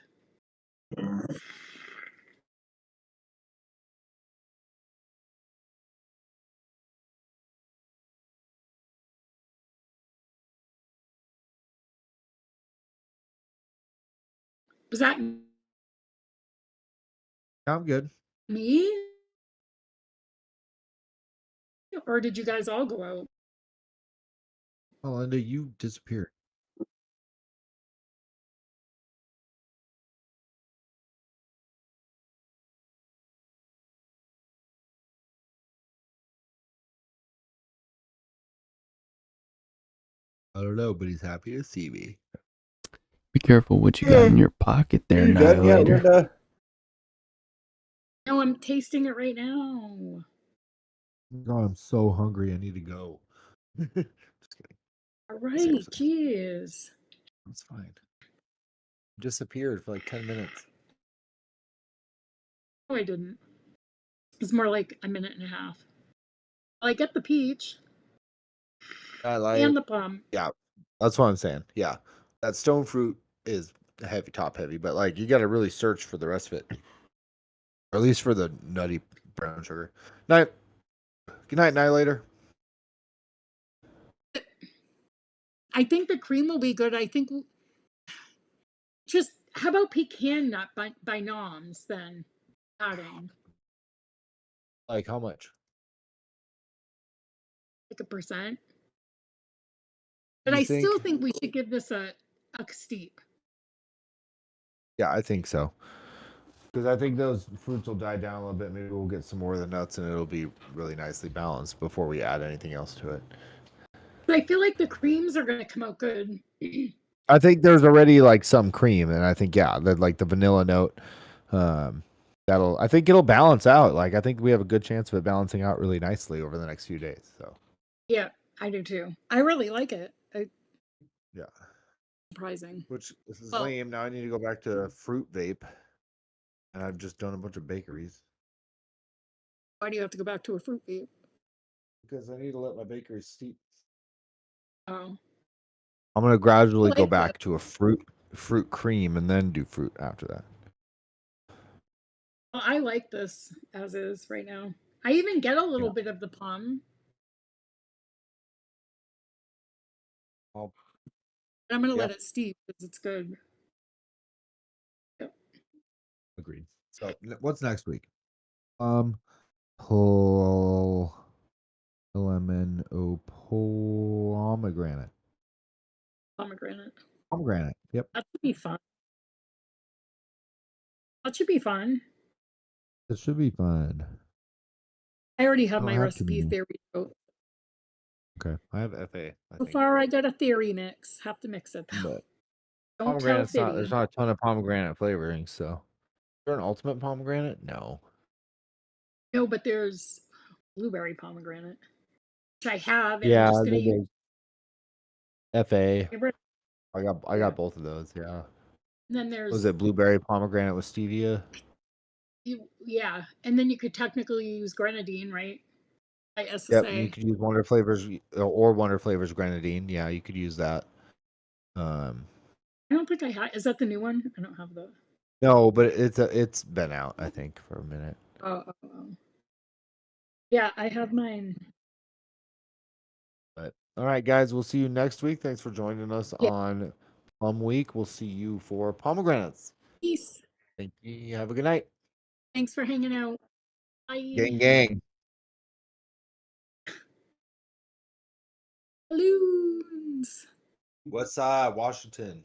D: Was that
C: I'm good.
D: me? Or did you guys all go out?
C: Oh, Linda, you disappeared. I don't know, but he's happy to see me.
B: Be careful what you got in your pocket there, Annihilator.
C: Linda?
D: No, I'm tasting it right now.
C: God, I'm so hungry. I need to go. Just kidding.
D: All right,
C: Seriously.
D: jeez.
C: That's fine. Disappeared for like 10 minutes.
D: No, I didn't. It's more like a minute and a half. Well, I get the peach
C: I like
D: and the plum.
C: Yeah, that's what I'm saying. Yeah, that stone fruit is heavy, top heavy, but like you got to really search for the rest of it, or at least for the nutty brown sugar. Night. Good night, Annihilator.
D: I think the cream will be good. I think just how about pecan nut by Noms then? Adding
C: Like how much?
D: like 1%. But
C: You
D: I
C: think?
D: still think we should give this a steep.
C: Yeah, I think so. Because I think those fruits will die down a little bit. Maybe we'll get some more of the nuts, and it'll be really nicely balanced before we add anything else to it.
D: But I feel like the creams are going to come out good.
C: I think there's already like some cream, and I think that like the vanilla note, I think it'll balance out. Like I think we have a good chance of it balancing out really nicely over the next few days. So
D: Yeah, I do too. I really like it.
C: yeah,
D: Surprising.
C: which this is
D: Well-
C: lame. Now I need to go back to fruit vape, and I've just done a bunch of bakeries
D: Why do you have to go back to a fruit vape?
C: because I need to let my bakeries steep.
D: Oh,
C: I'm gonna gradually go
D: like
C: back
D: that.
C: to a fruit cream and then do fruit after that.
D: Well, I like this as is right now. I even get a little
C: Yeah.
D: bit of the plum.
C: Well,
D: I'm going to
C: yeah.
D: let it steep because it's good.
C: Agreed. So what's next week? Lemon pomegranate.
D: Pomegranate.
C: Pomegranate. Yep.
D: That should be fun. That should be fun.
C: It should be fun.
D: I already have
C: I
D: my
C: don't have too
D: recipe
C: many.
D: theory.
C: Okay. I have FA.
D: So far, I got a theory mix. Have to mix it though.
C: But
D: Don't tell
C: pomegranate's not.
D: Fibby.
C: There's not a ton of pomegranate flavoring. So, is there an ultimate pomegranate? No.
D: No, but there's blueberry pomegranate, which I have, and
C: Yeah.
D: I'm just gonna use.
C: FA.
D: And
C: I got both of those. Yeah.
D: then there's
C: Was it blueberry pomegranate with stevia?
D: yeah, and then you could technically use grenadine, right? By SSA.
C: Yep. You could use Wonder Flavors or Wonder Flavors grenadine. Yeah, you could use that.
D: I don't think I have. Is that the new one? I don't have the.
C: No, but it's been out, I think, for a minute.
D: Oh. Yeah, I have mine.
C: But all right, guys, we'll see you next week. Thanks for joining us on Plum Week. We'll see you for pomegranates.
D: Peace.
C: Thank you. Have a good night.
D: Thanks for hanging out. Bye.
C: Gang.
D: Balloons.
C: West Side, Washington.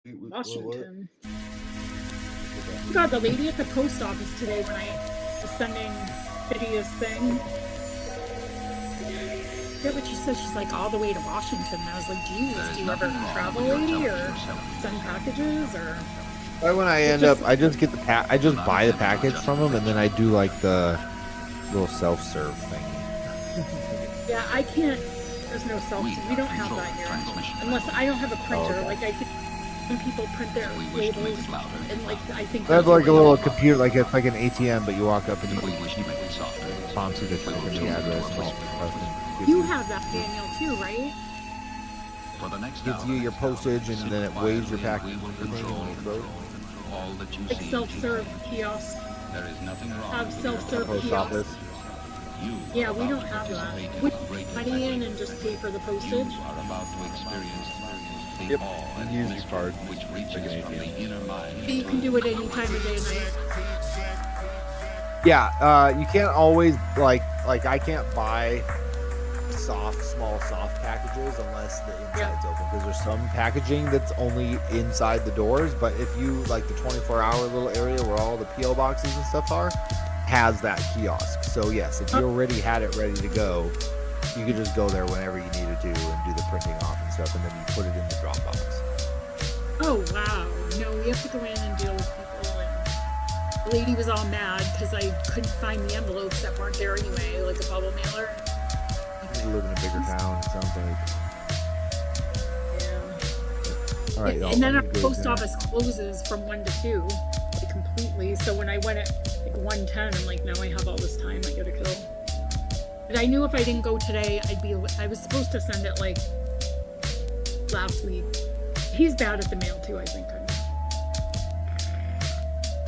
D: Washington. God, the lady at the post office today when I was sending Phidia's thing. I forget what she said. She's like, all the way to Washington. And I was like, Jesus, do you ever travel, lady, or send packages, or?
C: Right when I end up, I just get the I just buy the package from them, and then I do like the little self-serve thing.
D: Yeah, I can't. There's no self. We don't have that here, unless I don't have a printer. Like I think some people print their labels, and like I think
C: They have like a little computer, like it's like an ATM, but you walk up and you prompts you to type in the address.
D: You have that, Daniel, too, right?
C: Gives you your postage, and then it weighs your package.
D: Like self-serve kiosk. Have self-serve
C: Post
D: kiosk.
C: office.
D: Yeah, we don't have that. We put money in and just pay for the postage.
C: Yep. And use your card. Like an ATM.
D: So you can do it any time of day and night.
C: Yeah, you can't always like I can't buy small soft packages unless the inside's open, because there's some packaging that's only inside the doors, but if you like the 24-hour little area where all the PO boxes and stuff are, has that kiosk. So yes, if you already had it ready to go, you could just go there whenever you needed to and do the printing off and stuff, and then you put it in the drop box.
D: Oh, wow. No, we have to go in and deal with people. And the lady was all mad because I couldn't find the envelopes that weren't there anyway, like a bubble mailer.
C: to live in a bigger town. It sounds like.
D: Yeah.
C: All right, y'all.
D: And then
C: I'm
D: our
C: gonna go
D: post
C: dinner.
D: office closes from 1 to 2, like completely. So when I went at like 1:10, I'm like, now I have all this time I gotta kill. But I knew if I didn't go today, I was supposed to send it like last week. He's bad at the mail too, I think.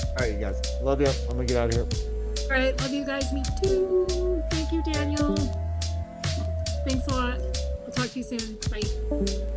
C: All right, you guys. Love you. I'm gonna get out of here.
D: All right, love you guys. Me too. Thank you, Daniel. Thanks a lot. I'll talk to you soon. Bye.